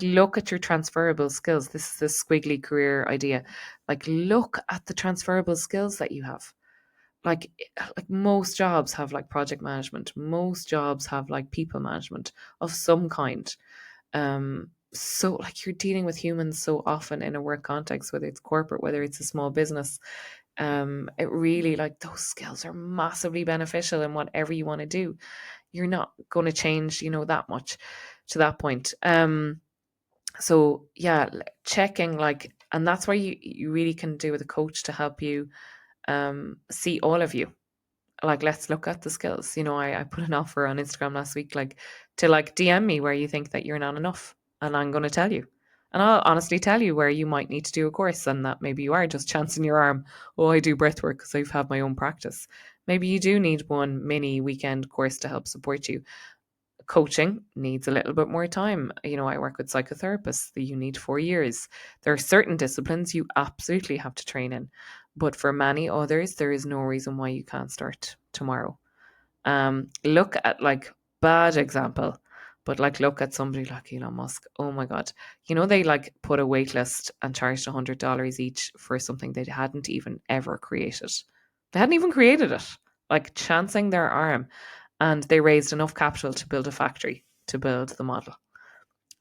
look at your transferable skills. This is the squiggly career idea. Like, look at the transferable skills that you have. Like most jobs have like project management. Most jobs have like people management of some kind. So like, you're dealing with humans so often in a work context, whether it's corporate, whether it's a small business. It really, like, those skills are massively beneficial in whatever you want to do. You're not going to change, that much to that point. So yeah, checking, like, and that's why you really can do with a coach to help you see all of you. Like, let's look at the skills. I put an offer on Instagram last week, like, to like DM me where you think that you're not enough, and I'm going to tell you. And I'll honestly tell you where you might need to do a course, and that maybe you are just chancing your arm. Oh, I do breath work because I've had my own practice. Maybe you do need one mini weekend course to help support you. Coaching needs a little bit more time. I work with psychotherapists that you need 4 years. There are certain disciplines you absolutely have to train in. But for many others, there is no reason why you can't start tomorrow. Look at like bad example, but like look at somebody like Elon Musk. Oh my God. They like put a wait list and charged $100 each for something they hadn't even ever created. They hadn't even created it, like chancing their arm. And they raised enough capital to build a factory to build the model.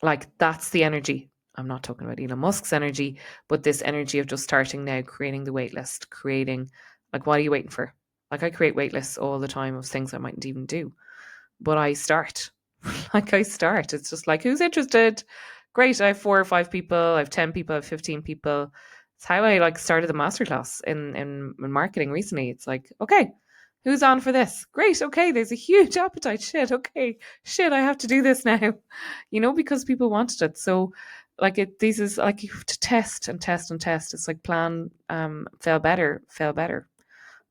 Like that's the energy. I'm not talking about Elon Musk's energy, but this energy of just starting now, creating the wait list, creating, like, what are you waiting for? Like, I create wait lists all the time of things I mightn't even do, but I start. Like, I start. It's just like, who's interested? Great. I have 4 or 5 people. I have 10 people. I have 15 people. It's how I like started the masterclass in marketing recently. It's like, okay, who's on for this? Great. Okay. There's a huge appetite. Shit. Okay. Shit. I have to do this now, because people wanted it. So, like, these is like you have to test and test and test. It's like plan, fail better, fail better.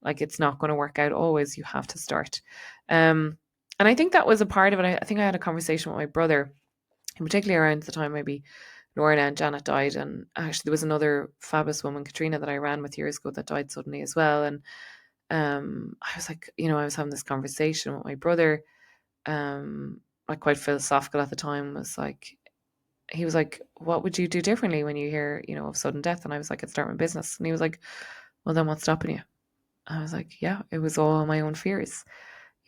Like, it's not going to work out always. You have to start. And I think that was a part of it. I think I had a conversation with my brother, particularly around the time maybe Lorna and Janet died. And actually, there was another fabulous woman, Katrina, that I ran with years ago that died suddenly as well. And I was like, I was having this conversation with my brother, like quite philosophical at the time. He was like, what would you do differently when you hear, of sudden death? And I was like, I'd start my business. And he was like, well, then what's stopping you? I was like, yeah, it was all my own fears.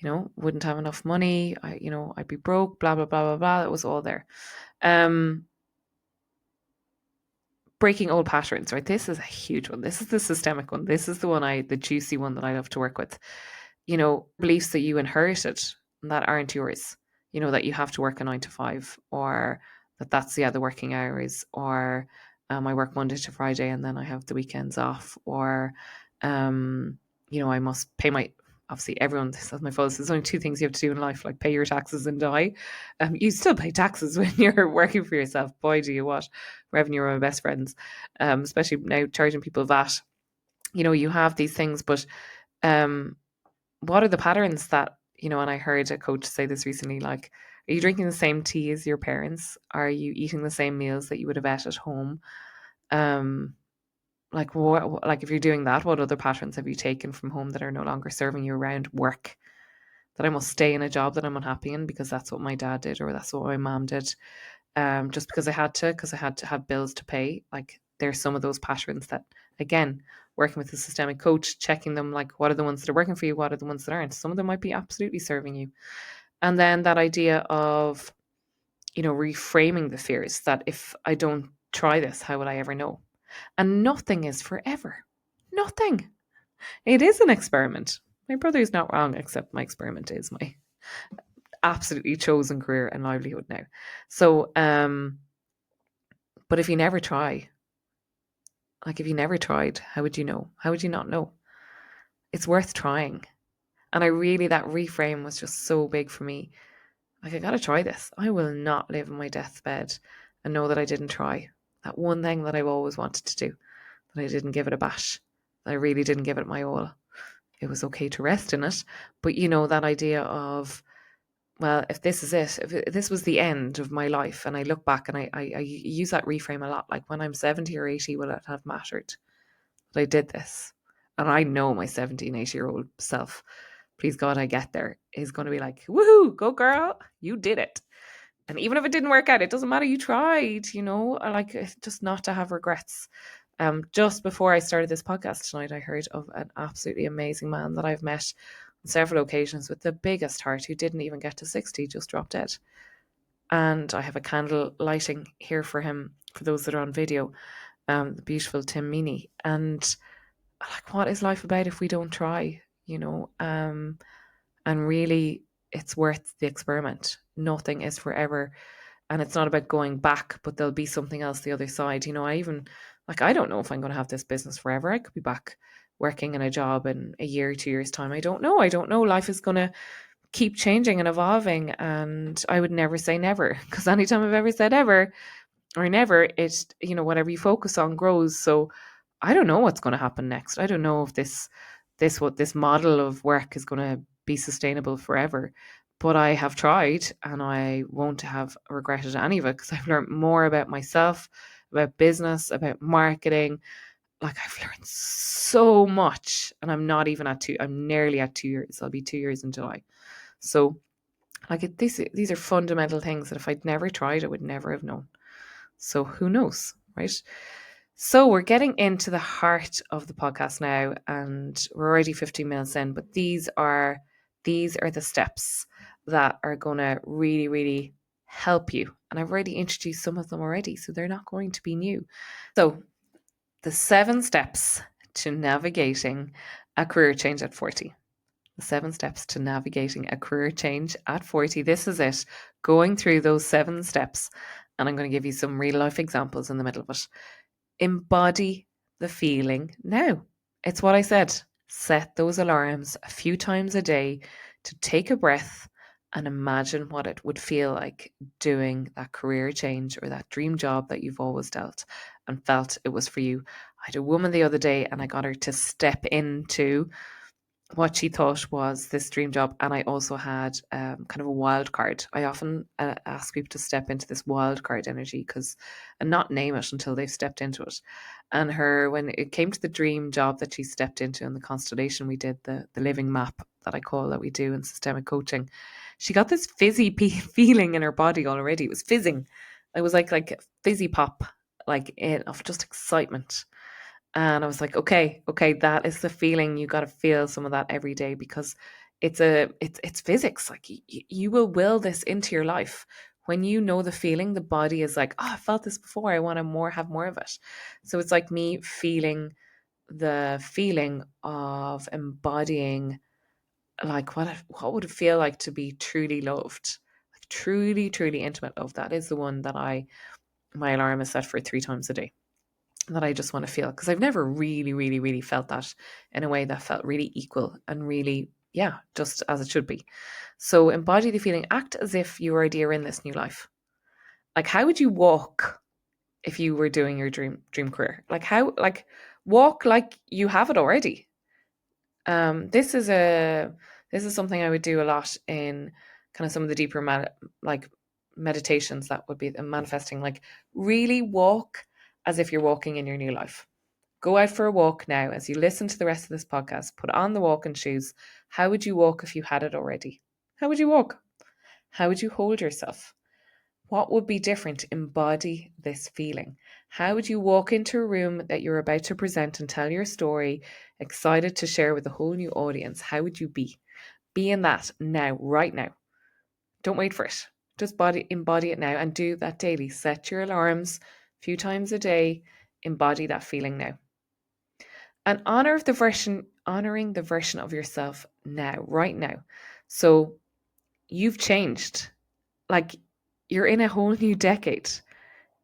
Wouldn't have enough money. I'd be broke, blah, blah, blah, blah, blah. It was all there. Breaking old patterns, right? This is a huge one. This is the systemic one. This is the juicy one that I love to work with. Beliefs that you inherited that aren't yours. That you have to work a 9 to 5, or that's the working hours, or I work Monday to Friday and then I have the weekends off, or I must pay my, obviously everyone says my fault. There's only 2 things you have to do in life, like pay your taxes and die. You still pay taxes when you're working for yourself. Boy, do you what. Revenue are my best friends, especially now charging people VAT. You have these things, but what are the patterns that, and I heard a coach say this recently, like, are you drinking the same tea as your parents? Are you eating the same meals that you would have ate at home? Like, what, like, if you're doing that, what other patterns have you taken from home that are no longer serving you around work? That I must stay in a job that I'm unhappy in because that's what my dad did, or that's what my mom did, just because I had to have bills to pay. Like, there's some of those patterns that, again, working with a systemic coach, checking them, like, what are the ones that are working for you? What are the ones that aren't? Some of them might be absolutely serving you. And then that idea of, reframing the fears that if I don't try this, how will I ever know? And nothing is forever. Nothing. It is an experiment. My brother is not wrong, except my experiment is my absolutely chosen career and livelihood now. So, but if you never try, like, if you never tried, how would you know? How would you not know? It's worth trying. And that reframe was just so big for me. Like, I got to try this. I will not live on my deathbed and know that I didn't try that one thing that I've always wanted to do, that I didn't give it a bash, that I really didn't give it my all. It was okay to rest in it. But, that idea of, well, if this is it, if this was the end of my life, and I look back and I use that reframe a lot, like, when I'm 70 or 80, will it have mattered that I did this? And I know my 17, 80-year-old self, please God I get there, is going to be like, woohoo, go girl, you did it. And even if it didn't work out, it doesn't matter, you tried, I like just not to have regrets. Just before I started this podcast tonight, I heard of an absolutely amazing man that I've met on several occasions with the biggest heart, who didn't even get to 60, just dropped dead. And I have a candle lighting here for him, for those that are on video, the beautiful Tim Meaney. And, like, what is life about if we don't try, and really, it's worth the experiment. Nothing is forever. And it's not about going back, but there'll be something else the other side. I don't know if I'm going to have this business forever. I could be back working in a job in a year, 2 years' time. I don't know. Life is going to keep changing and evolving. And I would never say never, because anytime I've ever said ever or never, it's, whatever you focus on grows. So I don't know what's going to happen next. I don't know if this model of work is going to be sustainable forever. But I have tried, and I won't have regretted any of it, because I've learned more about myself, about business, about marketing, like I've learned so much, and I'm not even at I'm nearly at 2 years. I'll be 2 years in July. So like these are fundamental things that if I'd never tried, I would never have known. So who knows, right? So we're getting into the heart of the podcast now, and we're already 15 minutes in, but these are the steps that are going to really, really help you. And I've already introduced some of them already, so they're not going to be new. So the 7 steps to navigating a career change at 40. The 7 steps to navigating a career change at 40. This is it. Going through those 7 steps. And I'm going to give you some real life examples in the middle of it. Embody the feeling now. It's what I said. Set those alarms a few times a day to take a breath and imagine what it would feel like doing that career change or that dream job that you've always dealt and felt it was for you. I had a woman the other day and I got her to step into what she thought was this dream job. And I also had kind of a wild card. I often ask people to step into this wild card energy and not name it until they've stepped into it. And when it came to the dream job that she stepped into in the constellation, we did the living map that I call that we do in systemic coaching. She got this fizzy feeling in her body already. It was fizzing. It was like fizzy pop, of just excitement. And I was like, okay, that is the feeling. You got to feel some of that every day because it's physics. Like you will this into your life. When you know the feeling, the body is like, oh, I felt this before. I want to have more of it. So it's like me feeling the feeling of embodying, like what would it feel like to be truly loved, like truly, truly intimate love. That is the one that my alarm is set for 3 times a day, that I just want to feel, because I've never really, really, really felt that in a way that felt really equal and really, yeah, just as it should be. So embody the feeling, act as if you already are in this new life. Like, how would you walk if you were doing your dream career? Walk like you have it already. This is something I would do a lot in kind of some of the deeper meditations that would be manifesting. Like, really walk as if you're walking in your new life. Go out for a walk now as you listen to the rest of this podcast. Put on the walking shoes. How would you walk if you had it already? How would you walk? How would you hold yourself? What would be different? Embody this feeling. How would you walk into a room that you're about to present and tell your story, excited to share with a whole new audience? How would you be? Be in that now, right now. Don't wait for it. Just embody it now and do that daily. Set your alarms a few times a day. Embody that feeling now. And honoring the version of yourself now, right now. So you've changed. Like, you're in a whole new decade.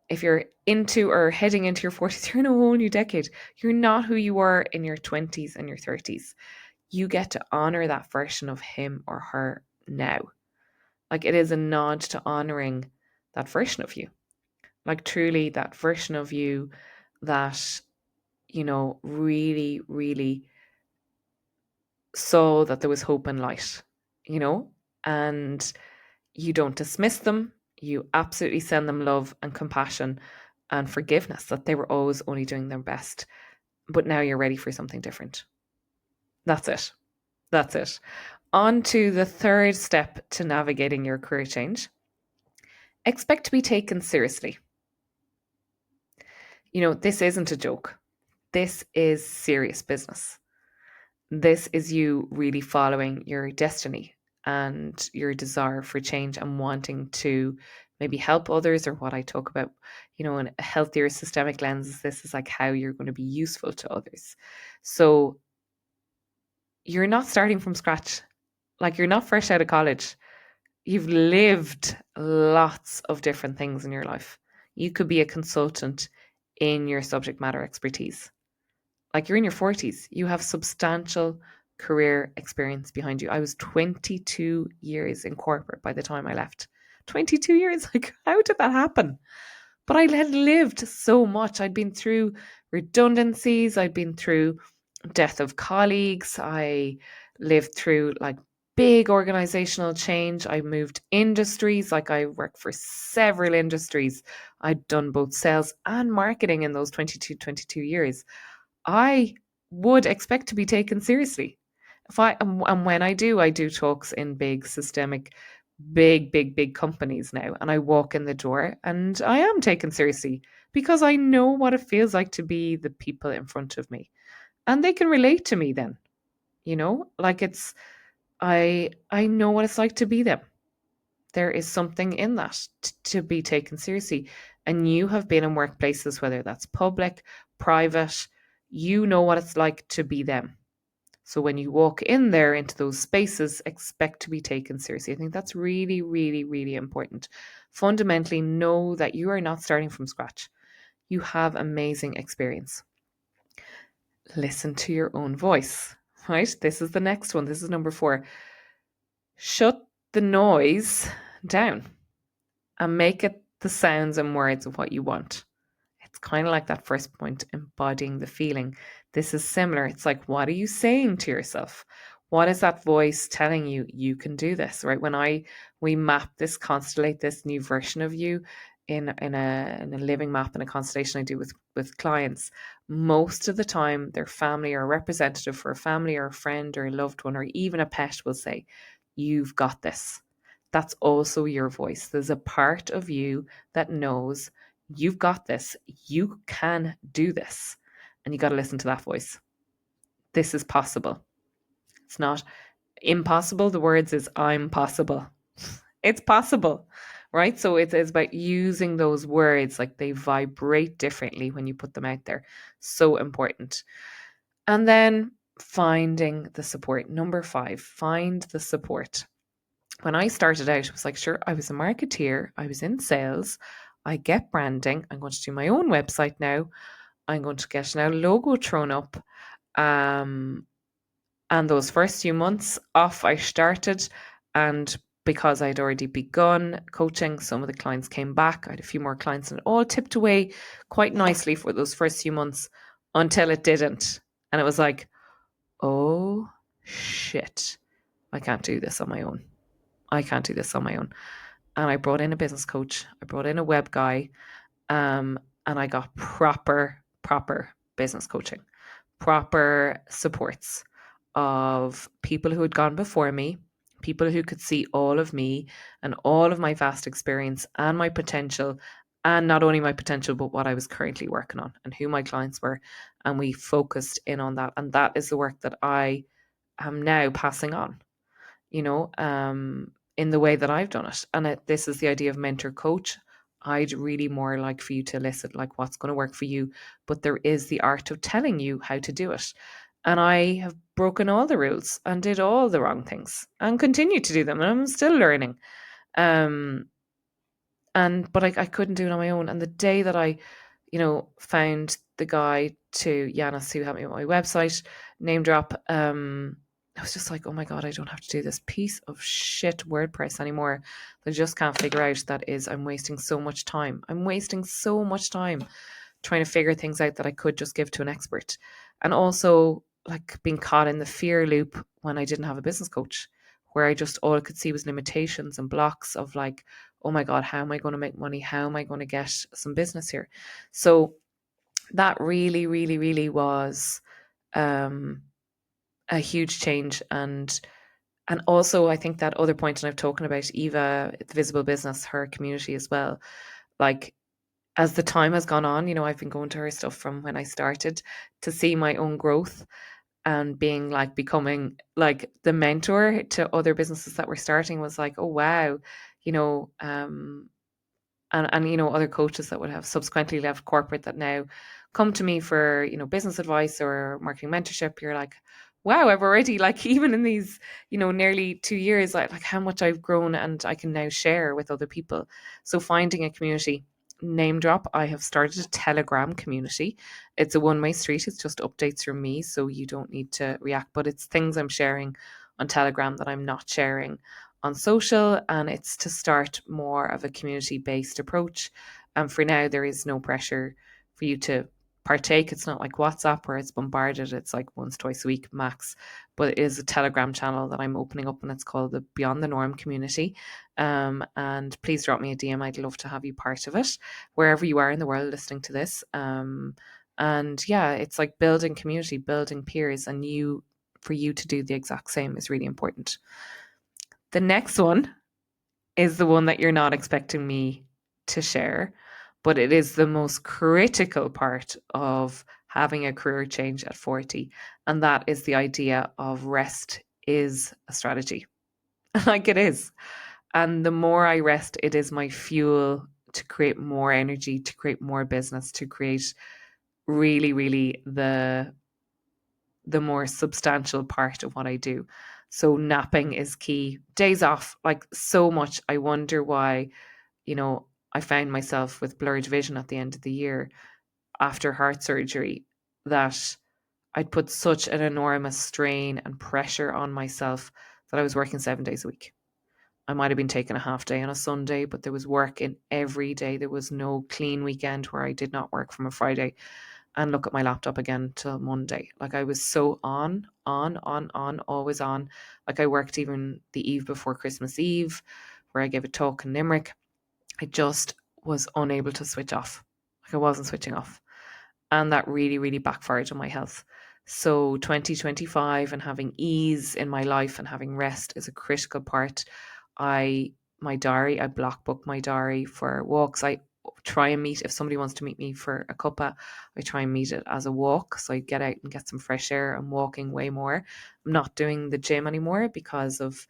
If you're into or heading into your 40s, you're in a whole new decade. You're not who you were in your 20s and your 30s. You get to honor that version of him or her now. Like, it is a nod to honoring that version of you. Like, truly that version of you that, really, really saw that there was hope and light, and you don't dismiss them. You absolutely send them love and compassion and forgiveness, that they were always only doing their best. But now you're ready for something different. That's it. That's it. On to the 3rd step to navigating your career change. Expect to be taken seriously. This isn't a joke. This is serious business. This is you really following your destiny and your desire for change and wanting to maybe help others, or what I talk about, in a healthier systemic lens. This is like how you're going to be useful to others. So you're not starting from scratch. Like, you're not fresh out of college. You've lived lots of different things in your life. You could be a consultant in your subject matter expertise. Like, you're in your 40s. You have substantial career experience behind you. I was 22 years in corporate by the time I left. 22 years? Like, how did that happen? But I had lived so much. I'd been through redundancies. I'd been through death of colleagues. I lived through like big organizational change. I moved industries. Like, I worked for several industries. I'd done both sales and marketing in those 22 years. I would expect to be taken seriously. If I and when I do talks in big systemic, big companies now, and I walk in the door and I am taken seriously because I know what it feels like to be the people in front of me, and they can relate to me then. Like I know what it's like to be them. There is something in that to be taken seriously. And you have been in workplaces, whether that's public, private, you know what it's like to be them. So when you walk in there into those spaces, expect to be taken seriously. I think that's really, really, really important. Fundamentally, know that you are not starting from scratch. You have amazing experience. Listen to your own voice, right? This is the next one. This is number 4. Shut the noise down and make it the sounds and words of what you want. It's kind of like that first point, embodying the feeling. This is similar. It's like, what are you saying to yourself? What is that voice telling you? You can do this, right? When we map this, constellate this new version of you in a living map in a constellation I do with clients, most of the time their family or a representative for a family or a friend or a loved one or even a pet will say, "You've got this." That's also your voice. There's a part of you that knows you've got this. You can do this. And you got to listen to that voice. This is possible. It's not impossible. The words is I'm possible. It's possible, right? So it's about using those words, like they vibrate differently when you put them out there. So important. And then finding the support. Number 5, find the support. When I started out, it was like, sure, I was a marketeer, I was in sales, I get branding, I'm going to do my own website now, I'm going to get now logo thrown up. And those first few months off, I started, and because I'd already begun coaching, some of the clients came back. I had a few more clients, and it all tipped away quite nicely for those first few months until it didn't. And it was like, oh shit, I can't do this on my own. I can't do this on my own. And I brought in a business coach. I brought in a web guy, and I got proper business coaching, proper supports of people who had gone before me, people who could see all of me and all of my vast experience and my potential, and not only my potential, but what I was currently working on and who my clients were. And we focused in on that. And that is the work that I am now passing on, you know, in the way that I've done it. And this is the idea of mentor coach. I'd really more like for you to listen, like what's going to work for you. But there is the art of telling you how to do it. And I have broken all the rules and did all the wrong things and continue to do them. And I'm still learning. Um, but I couldn't do it on my own. And the day that I, found the guy to Yanis who helped me with my website, name drop, I was just like, oh my God, I don't have to do this piece of shit WordPress anymore. I just can't figure out. That is, I'm wasting so much time. I'm wasting so much time trying to figure things out that I could just give to an expert. And also like being caught in the fear loop when I didn't have a business coach, where all I could see was limitations and blocks of like, oh my God, how am I going to make money? How am I going to get some business here? So that really, really, really was a huge change. And also I think that other point, and I've talked about Eva, the Visible Business, her community as well. Like as the time has gone on, I've been going to her stuff from when I started to see my own growth and being like becoming like the mentor to other businesses that were starting was like, oh wow, you know, and other coaches that would have subsequently left corporate that now come to me for business advice or marketing mentorship. You're like, wow, I've already like even in these nearly 2 years like how much I've grown, and I can now share with other people. So finding a community. Name drop, I have started a Telegram community. It's a one-way street. It's just updates from me, so you don't need to react, but it's things I'm sharing on Telegram that I'm not sharing on social, and it's to start more of a community-based approach. And for now, there is no pressure for you to partake. It's not like WhatsApp where it's bombarded. It's like once, twice a week max. But it is a Telegram channel that I'm opening up, and it's called the Beyond the Norm community. And please drop me a DM. I'd love to have you part of it, wherever you are in the world listening to this. And yeah, it's like building community, building peers, and for you to do the exact same is really important. The next one is the one that you're not expecting me to share, but it is the most critical part of having a career change at 40. And that is the idea of rest is a strategy. Like it is. And the more I rest, it is my fuel to create more energy, to create more business, to create really, really the more substantial part of what I do. So napping is key. Days off, like so much. I wonder why, I found myself with blurred vision at the end of the year after heart surgery, that I'd put such an enormous strain and pressure on myself that I was working 7 days a week. I might have been taking a half day on a Sunday, but there was work in every day. There was no clean weekend where I did not work from a Friday and look at my laptop again till Monday. Like I was so on, always on. Like I worked even the eve before Christmas Eve, where I gave a talk in Limerick. I just was unable to switch off. Like I wasn't switching off. And that really, really backfired on my health. So 2025 and having ease in my life and having rest is a critical part. I block book my diary for walks. I try and meet, if somebody wants to meet me for a cuppa, I try and meet it as a walk. So I get out and get some fresh air. I'm walking way more. I'm not doing the gym anymore because of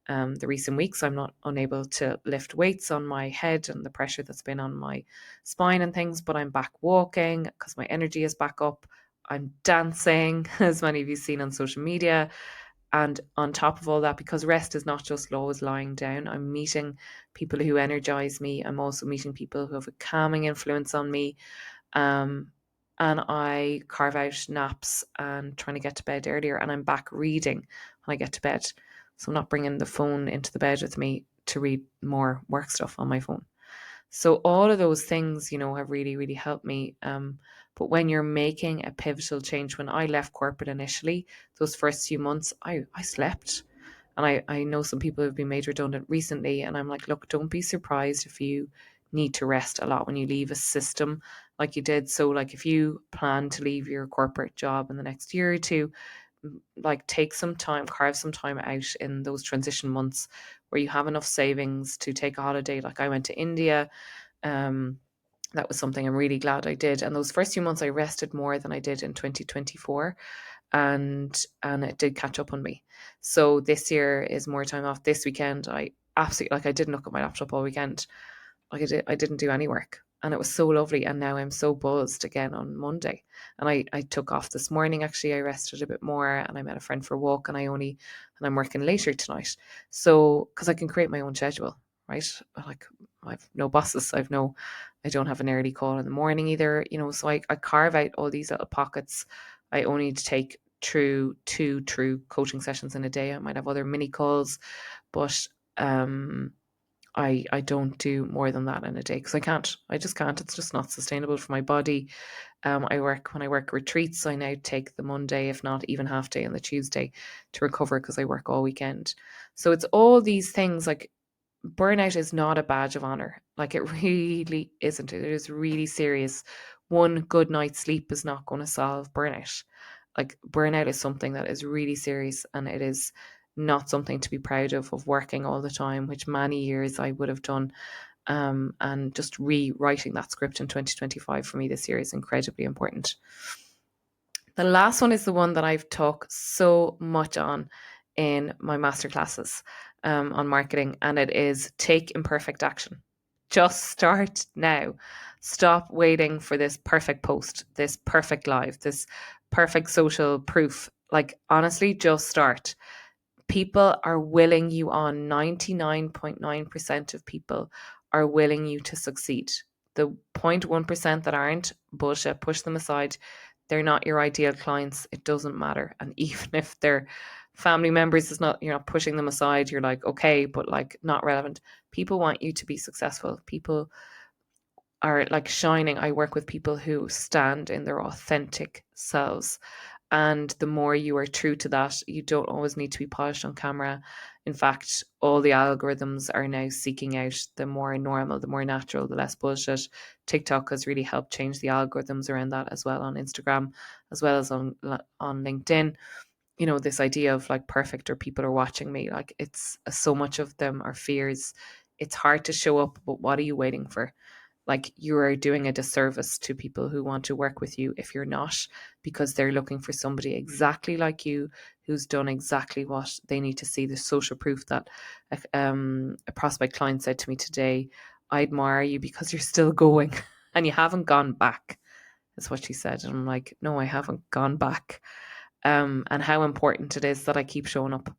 the recent weeks. I'm not unable to lift weights on my head and the pressure that's been on my spine and things, but I'm back walking because my energy is back up. I'm dancing, as many of you seen on social media. And on top of all that, because rest is not just always lying down, I'm meeting people who energize me. I'm also meeting people who have a calming influence on me. Um, and I carve out naps and trying to get to bed earlier. And I'm back reading when I get to bed. So I'm not bringing the phone into the bed with me to read more work stuff on my phone. So all of those things, have really, really helped me. But when you're making a pivotal change, when I left corporate initially, those first few months, I slept. And I know some people have been made redundant recently. And I'm like, look, don't be surprised if you need to rest a lot when you leave a system like you did. So like if you plan to leave your corporate job in the next year or two, like take some time, carve some time out in those transition months where you have enough savings to take a holiday. Like I went to India. That was something I'm really glad I did. And those first few months I rested more than I did in 2024. And it did catch up on me. So this year is more time off. This weekend I absolutely, like, I didn't look at my laptop all weekend. Like I didn't do any work. And it was so lovely. And now I'm so buzzed again on Monday. And I took off this morning. Actually, I rested a bit more and I met a friend for a walk, and I'm working later tonight. So, because I can create my own schedule, right? Like I've no bosses. I don't have an early call in the morning either, so I carve out all these little pockets. I only need to take two true coaching sessions in a day. I might have other mini calls, but I don't do more than that in a day because I can't. I just can't. It's just not sustainable for my body. When I work retreats, I now take the Monday, if not even half day, on the Tuesday to recover because I work all weekend. So it's all these things. Like burnout is not a badge of honor. Like it really isn't. It is really serious. One good night's sleep is not going to solve burnout. Like burnout is something that is really serious, and it is not something to be proud of working all the time, which many years I would have done. And just rewriting that script in 2025 for me this year is incredibly important. The last one is the one that I've talked so much on in my masterclasses on marketing, and it is take imperfect action. Just start now. Stop waiting for this perfect post, this perfect live, this perfect social proof. Like, honestly, just start. People are willing you on. 99.9% of people are willing you to succeed. The 0.1% that aren't, bullshit, push them aside. They're not your ideal clients. It doesn't matter. And even if they're family members, you're not pushing them aside. You're like, okay, but like not relevant. People want you to be successful. People are like shining. I work with people who stand in their authentic selves. And the more you are true to that, you don't always need to be polished on camera. In fact, all the algorithms are now seeking out the more normal, the more natural, the less bullshit. TikTok has really helped change the algorithms around that as well, on Instagram, as well as on LinkedIn. You know, this idea of like perfect or people are watching me, like it's so much of them are fears. It's hard to show up, but what are you waiting for? Like, you are doing a disservice to people who want to work with you if you're not, because they're looking for somebody exactly like you, who's done exactly what they need to see. The social proof that a prospect client said to me today, I admire you because you're still going and you haven't gone back. That's what she said. And I'm like, no, I haven't gone back. And how important it is that I keep showing up.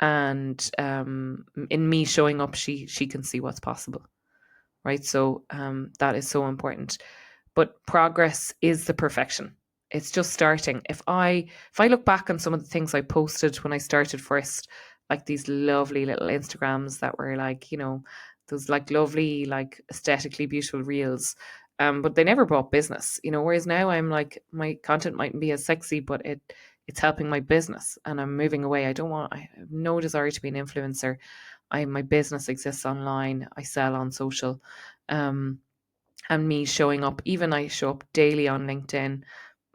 And in me showing up, she can see what's possible, right? So that is so important. But progress is the perfection. It's just starting. If I look back on some of the things I posted when I started first, like these lovely little Instagrams that were like, you know, those like lovely, like aesthetically beautiful reels. But they never brought business, you know, whereas now I'm like, my content mightn't be as sexy, but it's helping my business and I'm moving away. I have no desire to be an influencer. My business exists online. I sell on social. Um, and me showing up, even I show up daily on LinkedIn.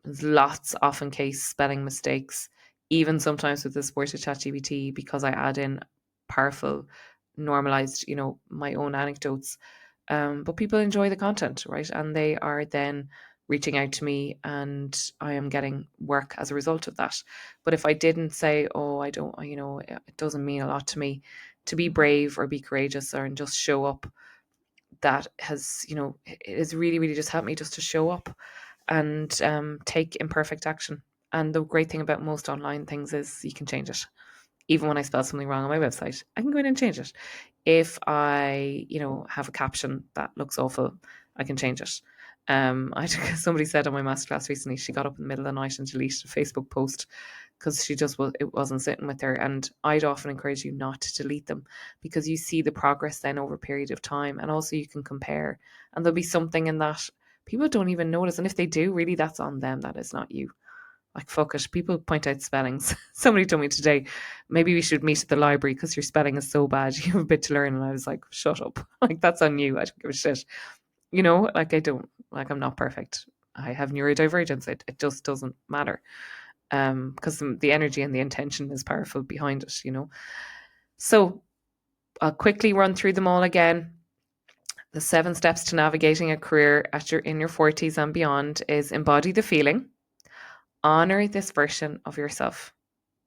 There's lots, often case spelling mistakes, even sometimes with the support of ChatGPT, because I add in powerful, normalized, you know, my own anecdotes. But people enjoy the content, right? And they are then reaching out to me and I am getting work as a result of that. But if I didn't say, oh, I don't, you know, it doesn't mean a lot to me to be brave or be courageous or and just show up, that has, you know, it has really, really just helped me just to show up and take imperfect action. And the great thing about most online things is you can change it. Even when I spell something wrong on my website, I can go in and change it. If I, you know, have a caption that looks awful, I can change it. Somebody said on my masterclass recently, she got up in the middle of the night and deleted a Facebook post because it wasn't sitting with her. And I'd often encourage you not to delete them, because you see the progress then over a period of time, and also you can compare, and there'll be something in that people don't even notice, and if they do, really, that's on them. That is not you. Like, fuck it. People point out spellings. Somebody told me today, maybe we should meet at the library because your spelling is so bad. You have a bit to learn. And I was like, shut up. Like, that's on you. I don't give a shit. You know, like, I'm not perfect. I have neurodivergence. It just doesn't matter. Because the energy and the intention is powerful behind it, you know. So I'll quickly run through them all again. The 7 steps to navigating a career in your 40s and beyond is: embody the feeling, honor this version of yourself,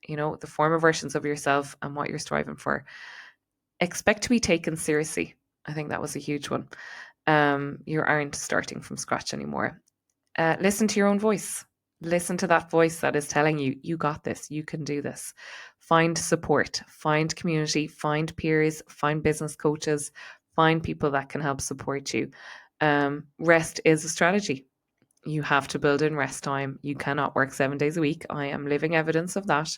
you know, the former versions of yourself and what you're striving for. Expect to be taken seriously. I think that was a huge one. You aren't starting from scratch anymore. Listen to your own voice. Listen to that voice that is telling you, you got this, you can do this. Find support, find community, find peers, find business coaches, find people that can help support you. Rest is a strategy. You have to build in rest time. You cannot work 7 days a week. I am living evidence of that.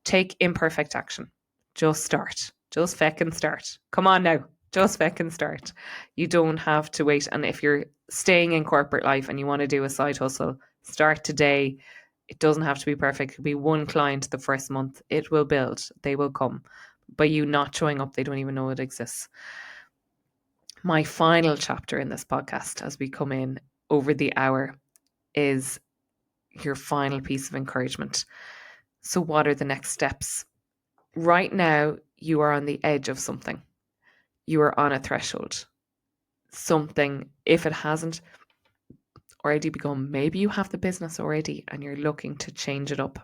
Take imperfect action. Just start. Just feckin' start. Come on now. Just feckin' start. You don't have to wait. And if you're staying in corporate life and you want to do a side hustle, start today. It doesn't have to be perfect. It could be one client the first month. It will build. They will come. By you not showing up, they don't even know it exists. My final chapter in this podcast, as we come in over the hour, is your final piece of encouragement. So, what are the next steps? Right now, you are on the edge of something. You are on a threshold. Something, if it hasn't already begun, maybe you have the business already and you're looking to change it up.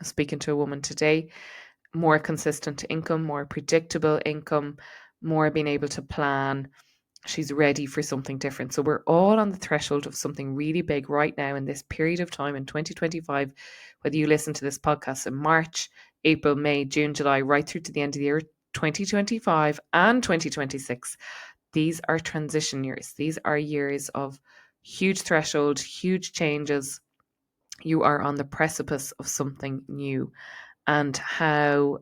I'm speaking to a woman today, more consistent income, more predictable income, more being able to plan. She's ready for something different. So we're all on the threshold of something really big right now in this period of time in 2025, whether you listen to this podcast in March, April, May, June, July, right through to the end of the year 2025 and 2026. These are transition years. These are years of huge threshold, huge changes. You are on the precipice of something new, and how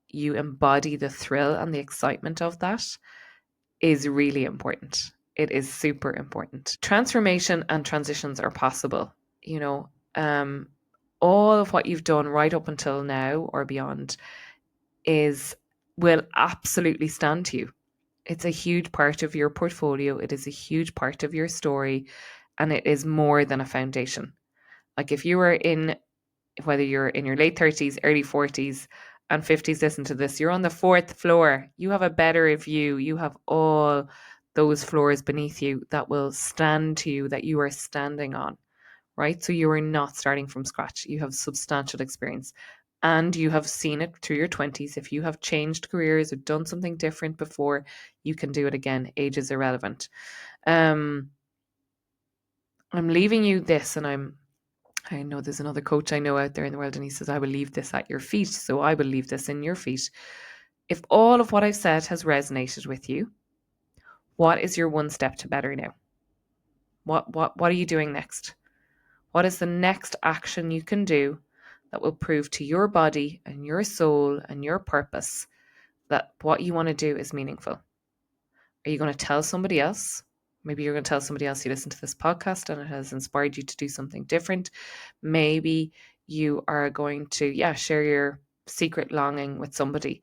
you embody the thrill and the excitement of that is really important. It is super important. Transformation and transitions are possible. You know, all of what you've done right up until now or beyond will absolutely stand to you. It's a huge part of your portfolio. It is a huge part of your story, and it is more than a foundation. Like if you were in, whether you're in your late 30s, early 40s, and 50s, listen to this, you're on the fourth floor. You have a better view. You have all those floors beneath you that will stand to you, that you are standing on, right? So you are not starting from scratch. You have substantial experience and you have seen it through your 20s. If you have changed careers or done something different before, you can do it again. Age is irrelevant. I'm leaving you this, and I know there's another coach I know out there in the world, and he says, I will leave this at your feet. So I will leave this in your feet. If all of what I've said has resonated with you, what is your one step to better now? What are you doing next? What is the next action you can do that will prove to your body and your soul and your purpose that what you want to do is meaningful? Are you going to tell somebody else? Maybe you're going to tell somebody else you listen to this podcast and it has inspired you to do something different. Maybe you are going to, share your secret longing with somebody.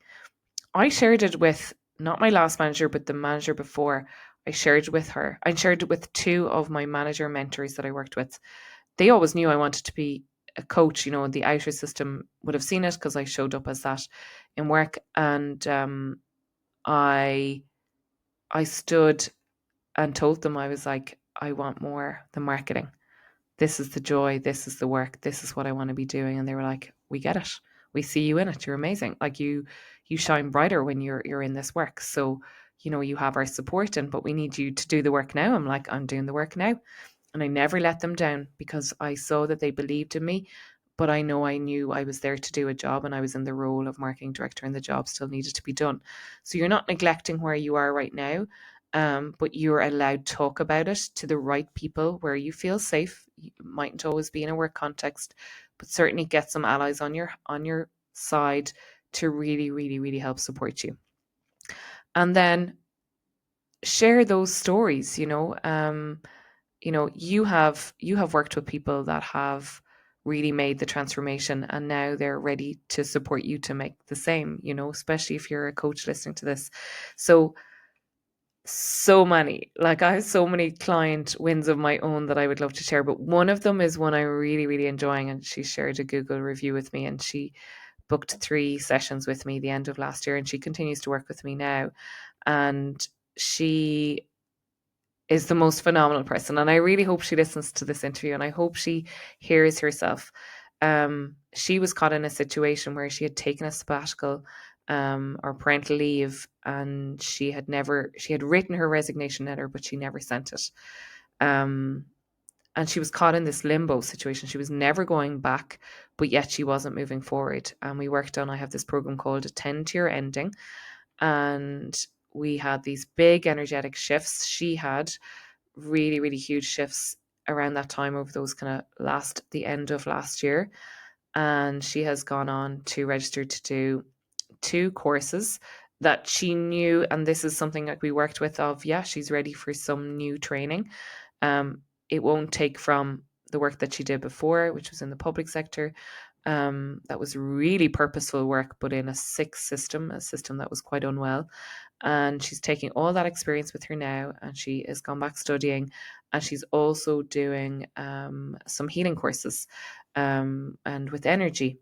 I shared it with not my last manager, but the manager before. I shared it with her. I shared it with two of my manager mentors that I worked with. They always knew I wanted to be a coach. You know, the outer system would have seen it because I showed up as that in work. And I stood and told them, I was like, I want more than marketing. This is the joy. This is the work. This is what I want to be doing. And they were like, we get it. We see you in it. You're amazing. Like you shine brighter when you're in this work. So, you know, you have our support, but we need you to do the work now. I'm like, I'm doing the work now. And I never let them down because I saw that they believed in me. But I knew I was there to do a job, and I was in the role of marketing director and the job still needed to be done. So you're not neglecting where you are right now, but you're allowed to talk about it to the right people where you feel safe. You mightn't always be in a work context, but certainly get some allies on your side to really, really, really help support you. And then share those stories, you have worked with people that have really made the transformation, and now they're ready to support you to make the same, especially if you're a coach listening to this. So many, like I have so many client wins of my own that I would love to share, but one of them is one I'm really, really enjoying, and she shared a Google review with me, and she booked 3 sessions with me the end of last year, and she continues to work with me now. And she is the most phenomenal person. And I really hope she listens to this interview, and I hope she hears herself. She was caught in a situation where she had taken a sabbatical or parental leave, and she had written her resignation letter, but she never sent it. And she was caught in this limbo situation. She was never going back, but yet she wasn't moving forward. And I have this program called Attend to Your Ending. And we had these big energetic shifts. She had really, really huge shifts around that time over those the end of last year. And she has gone on to register to do 2 courses that she knew. And this is something that we worked with she's ready for some new training. It won't take from the work that she did before, which was in the public sector. That was really purposeful work, but in a sick system, a system that was quite unwell. And she's taking all that experience with her now, and she has gone back studying, and she's also doing some healing courses and with energy.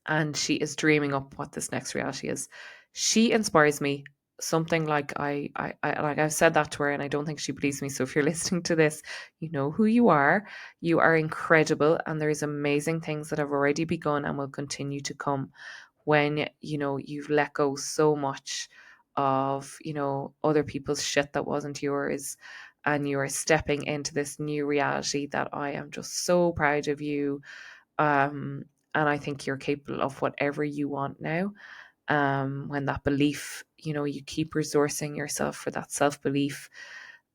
And she is dreaming up what this next reality is. She inspires me something like I've said that to her, and I don't think she believes me. So if you're listening to this, you know who you are. You are incredible, and there's amazing things that have already begun and will continue to come when you've let go so much of other people's shit that wasn't yours, and you are stepping into this new reality that I am just so proud of you. And I think you're capable of whatever you want now. When that belief, you keep resourcing yourself for that self-belief.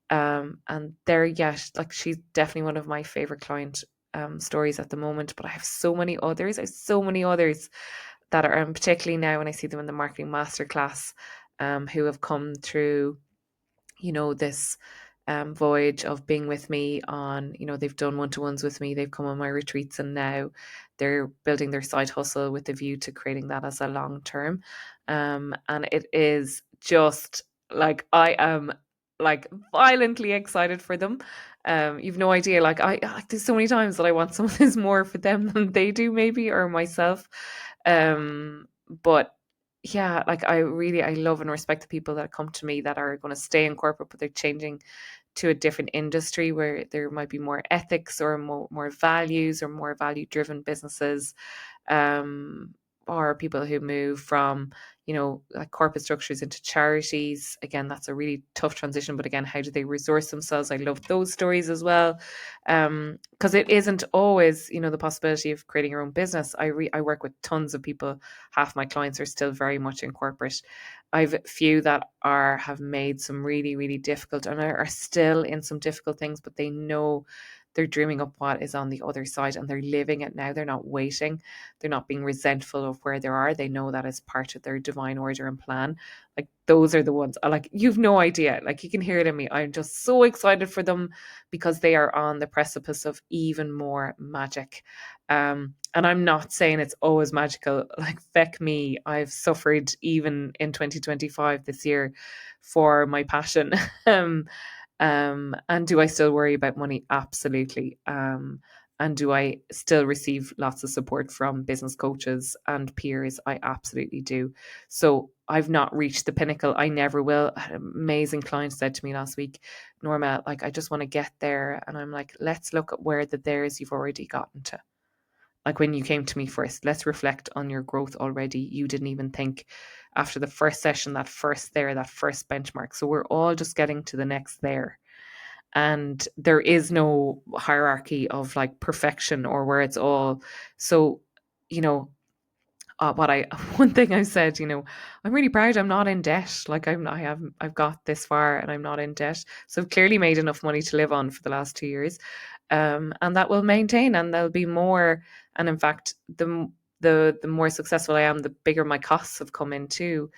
And like she's definitely one of my favorite client stories at the moment, but I have so many others. That are, and particularly now when I see them in the marketing masterclass, who have come through, this voyage of being with me on, they've done one-to-ones with me, they've come on my retreats, and now they're building their side hustle with a view to creating that as a long term. And it is just like, I am like violently excited for them. You've no idea. Like, there's so many times that I want some of this more for them than they do, maybe, or myself. But yeah, like, I love and respect the people that come to me that are going to stay in corporate, but they're changing to a different industry where there might be more ethics or more values or more value driven businesses, or people who move from, like corporate structures into charities. Again, that's a really tough transition, but again, how do they resource themselves? I love those stories as well. Because it isn't always, the possibility of creating your own business. I work with tons of people. Half my clients are still very much in corporate. I've a few that have made some really, really difficult, and are still in some difficult things, but they know they're dreaming up what is on the other side, and they're living it now. They're not waiting. They're not being resentful of where they are. They know that is part of their divine order and plan. Like, those are the ones, like, you've no idea. Like, you can hear it in me. I'm just so excited for them because they are on the precipice of even more magic. And I'm not saying it's always magical. Like, feck me, I've suffered even in 2025 this year for my passion. And do I still worry about money? Absolutely. And do I still receive lots of support from business coaches and peers? I absolutely do. So I've not reached the pinnacle. I never will. An amazing client said to me last week, Norma, like, I just want to get there. And I'm like, let's look at where the there's you've already gotten to. Like, when you came to me first, let's reflect on your growth already. You didn't even think after the first session, that first benchmark. So we're all just getting to the next there. And there is no hierarchy of like perfection or where it's all. So, you know, what I one thing I said, I'm really proud I'm not in debt. Like, I've got this far and I'm not in debt. So I've clearly made enough money to live on for the last 2 years. And that will maintain, and there'll be more. And in fact, the more successful I am, the bigger my costs have come in too.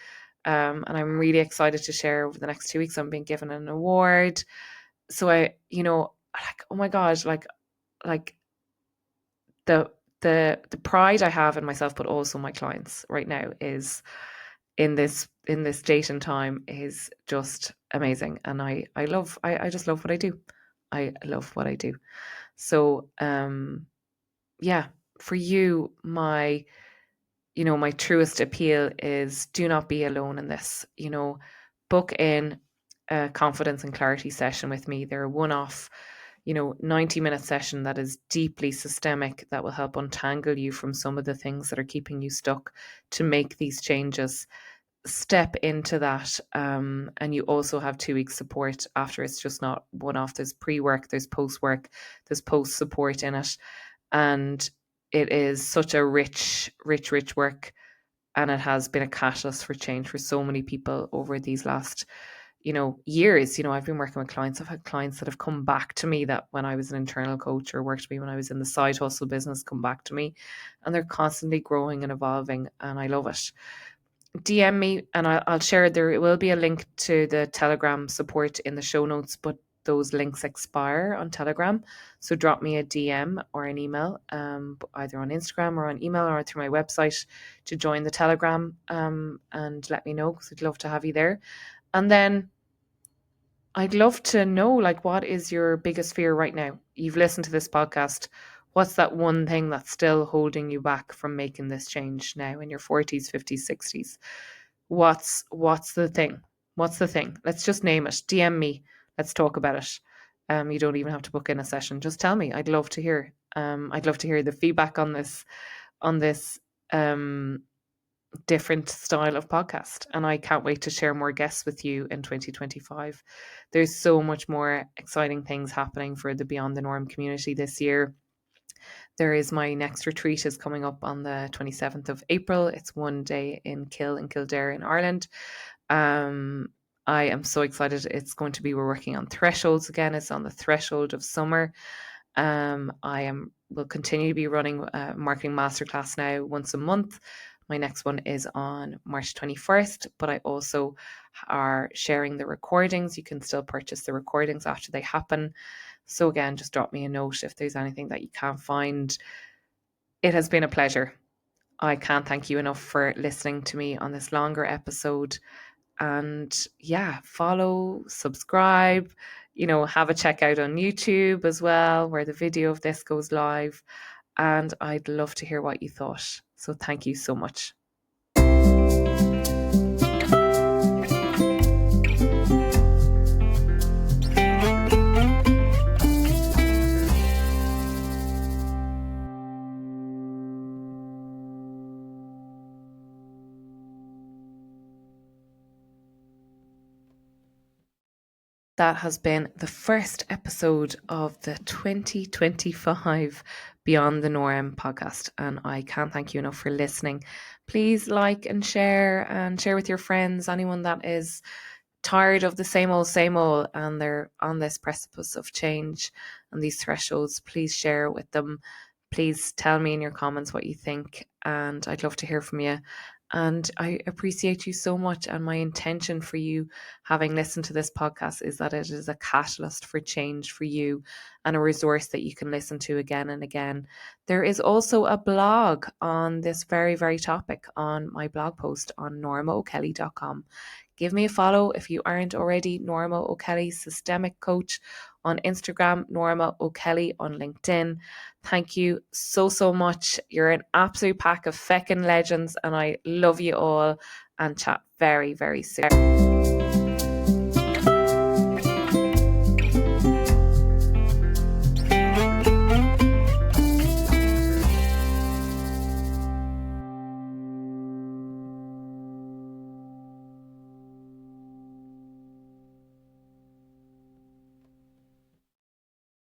And I'm really excited to share over the next 2 weeks. I'm being given an award. So like, oh my God, like the the pride I have in myself, but also my clients right now, is in this date and time, is just amazing. And I just love what I do. I love what I do. So yeah, for you, my truest appeal is, do not be alone in this. Book in a confidence and clarity session with me. They're a one-off, 90-minute session that is deeply systemic, that will help untangle you from some of the things that are keeping you stuck to make these changes. Step into that. And you also have 2 weeks support after. It's just not one-off. There's pre-work, there's post-work, there's post-support in it. And it is such a rich, rich, rich work. And it has been a catalyst for change for so many people over these last, years. I've been working with clients. I've had clients that have come back to me, that when I was an internal coach, or worked with me when I was in the side hustle business, come back to me, and they're constantly growing and evolving. And I love it. DM me and I'll share. There will be a link to the Telegram support in the show notes, but those links expire on Telegram. So drop me a DM or an email, either on Instagram or on email or through my website, to join the Telegram, and let me know, because I'd love to have you there. And then I'd love to know, like, what is your biggest fear right now? You've listened to this podcast. What's that one thing that's still holding you back from making this change now in your 40s, 50s, 60s? What's the thing? What's the thing? Let's just name it. DM me. Let's talk about it. You don't even have to book in a session. Just tell me. I'd love to hear. I'd love to hear the feedback on this different style of podcast. And I can't wait to share more guests with you in 2025. There's so much more exciting things happening for the Beyond the Norm community this year. There is my next retreat is coming up on the 27th of April. It's one day in Kildare in Ireland. I am so excited. It's going to be, we're working on thresholds again. It's on the threshold of summer. Will continue to be running a marketing masterclass now once a month. My next one is on March 21st, but I also are sharing the recordings. You can still purchase the recordings after they happen. So again, just drop me a note if there's anything that you can't find. It has been a pleasure. I can't thank you enough for listening to me on this longer episode. And yeah, follow, subscribe, have a check out on YouTube as well, where the video of this goes live. And I'd love to hear what you thought. So thank you so much. That has been the first episode of the 2025 Beyond the Norm podcast. And I can't thank you enough for listening. Please like and share with your friends, anyone that is tired of the same old, and they're on this precipice of change and these thresholds. Please share it with them. Please tell me in your comments what you think. And I'd love to hear from you. And I appreciate you so much. And my intention for you, having listened to this podcast, is that it is a catalyst for change for you and a resource that you can listen to again and again. There is also a blog on this very, very topic on my blog post on normaokelly.com. Give me a follow if you aren't already. Norma O'Kelly, Systemic Coach on Instagram, Norma O'Kelly on LinkedIn. Thank you so, so much. You're an absolute pack of feckin' legends, and I love you all, and chat very, very soon.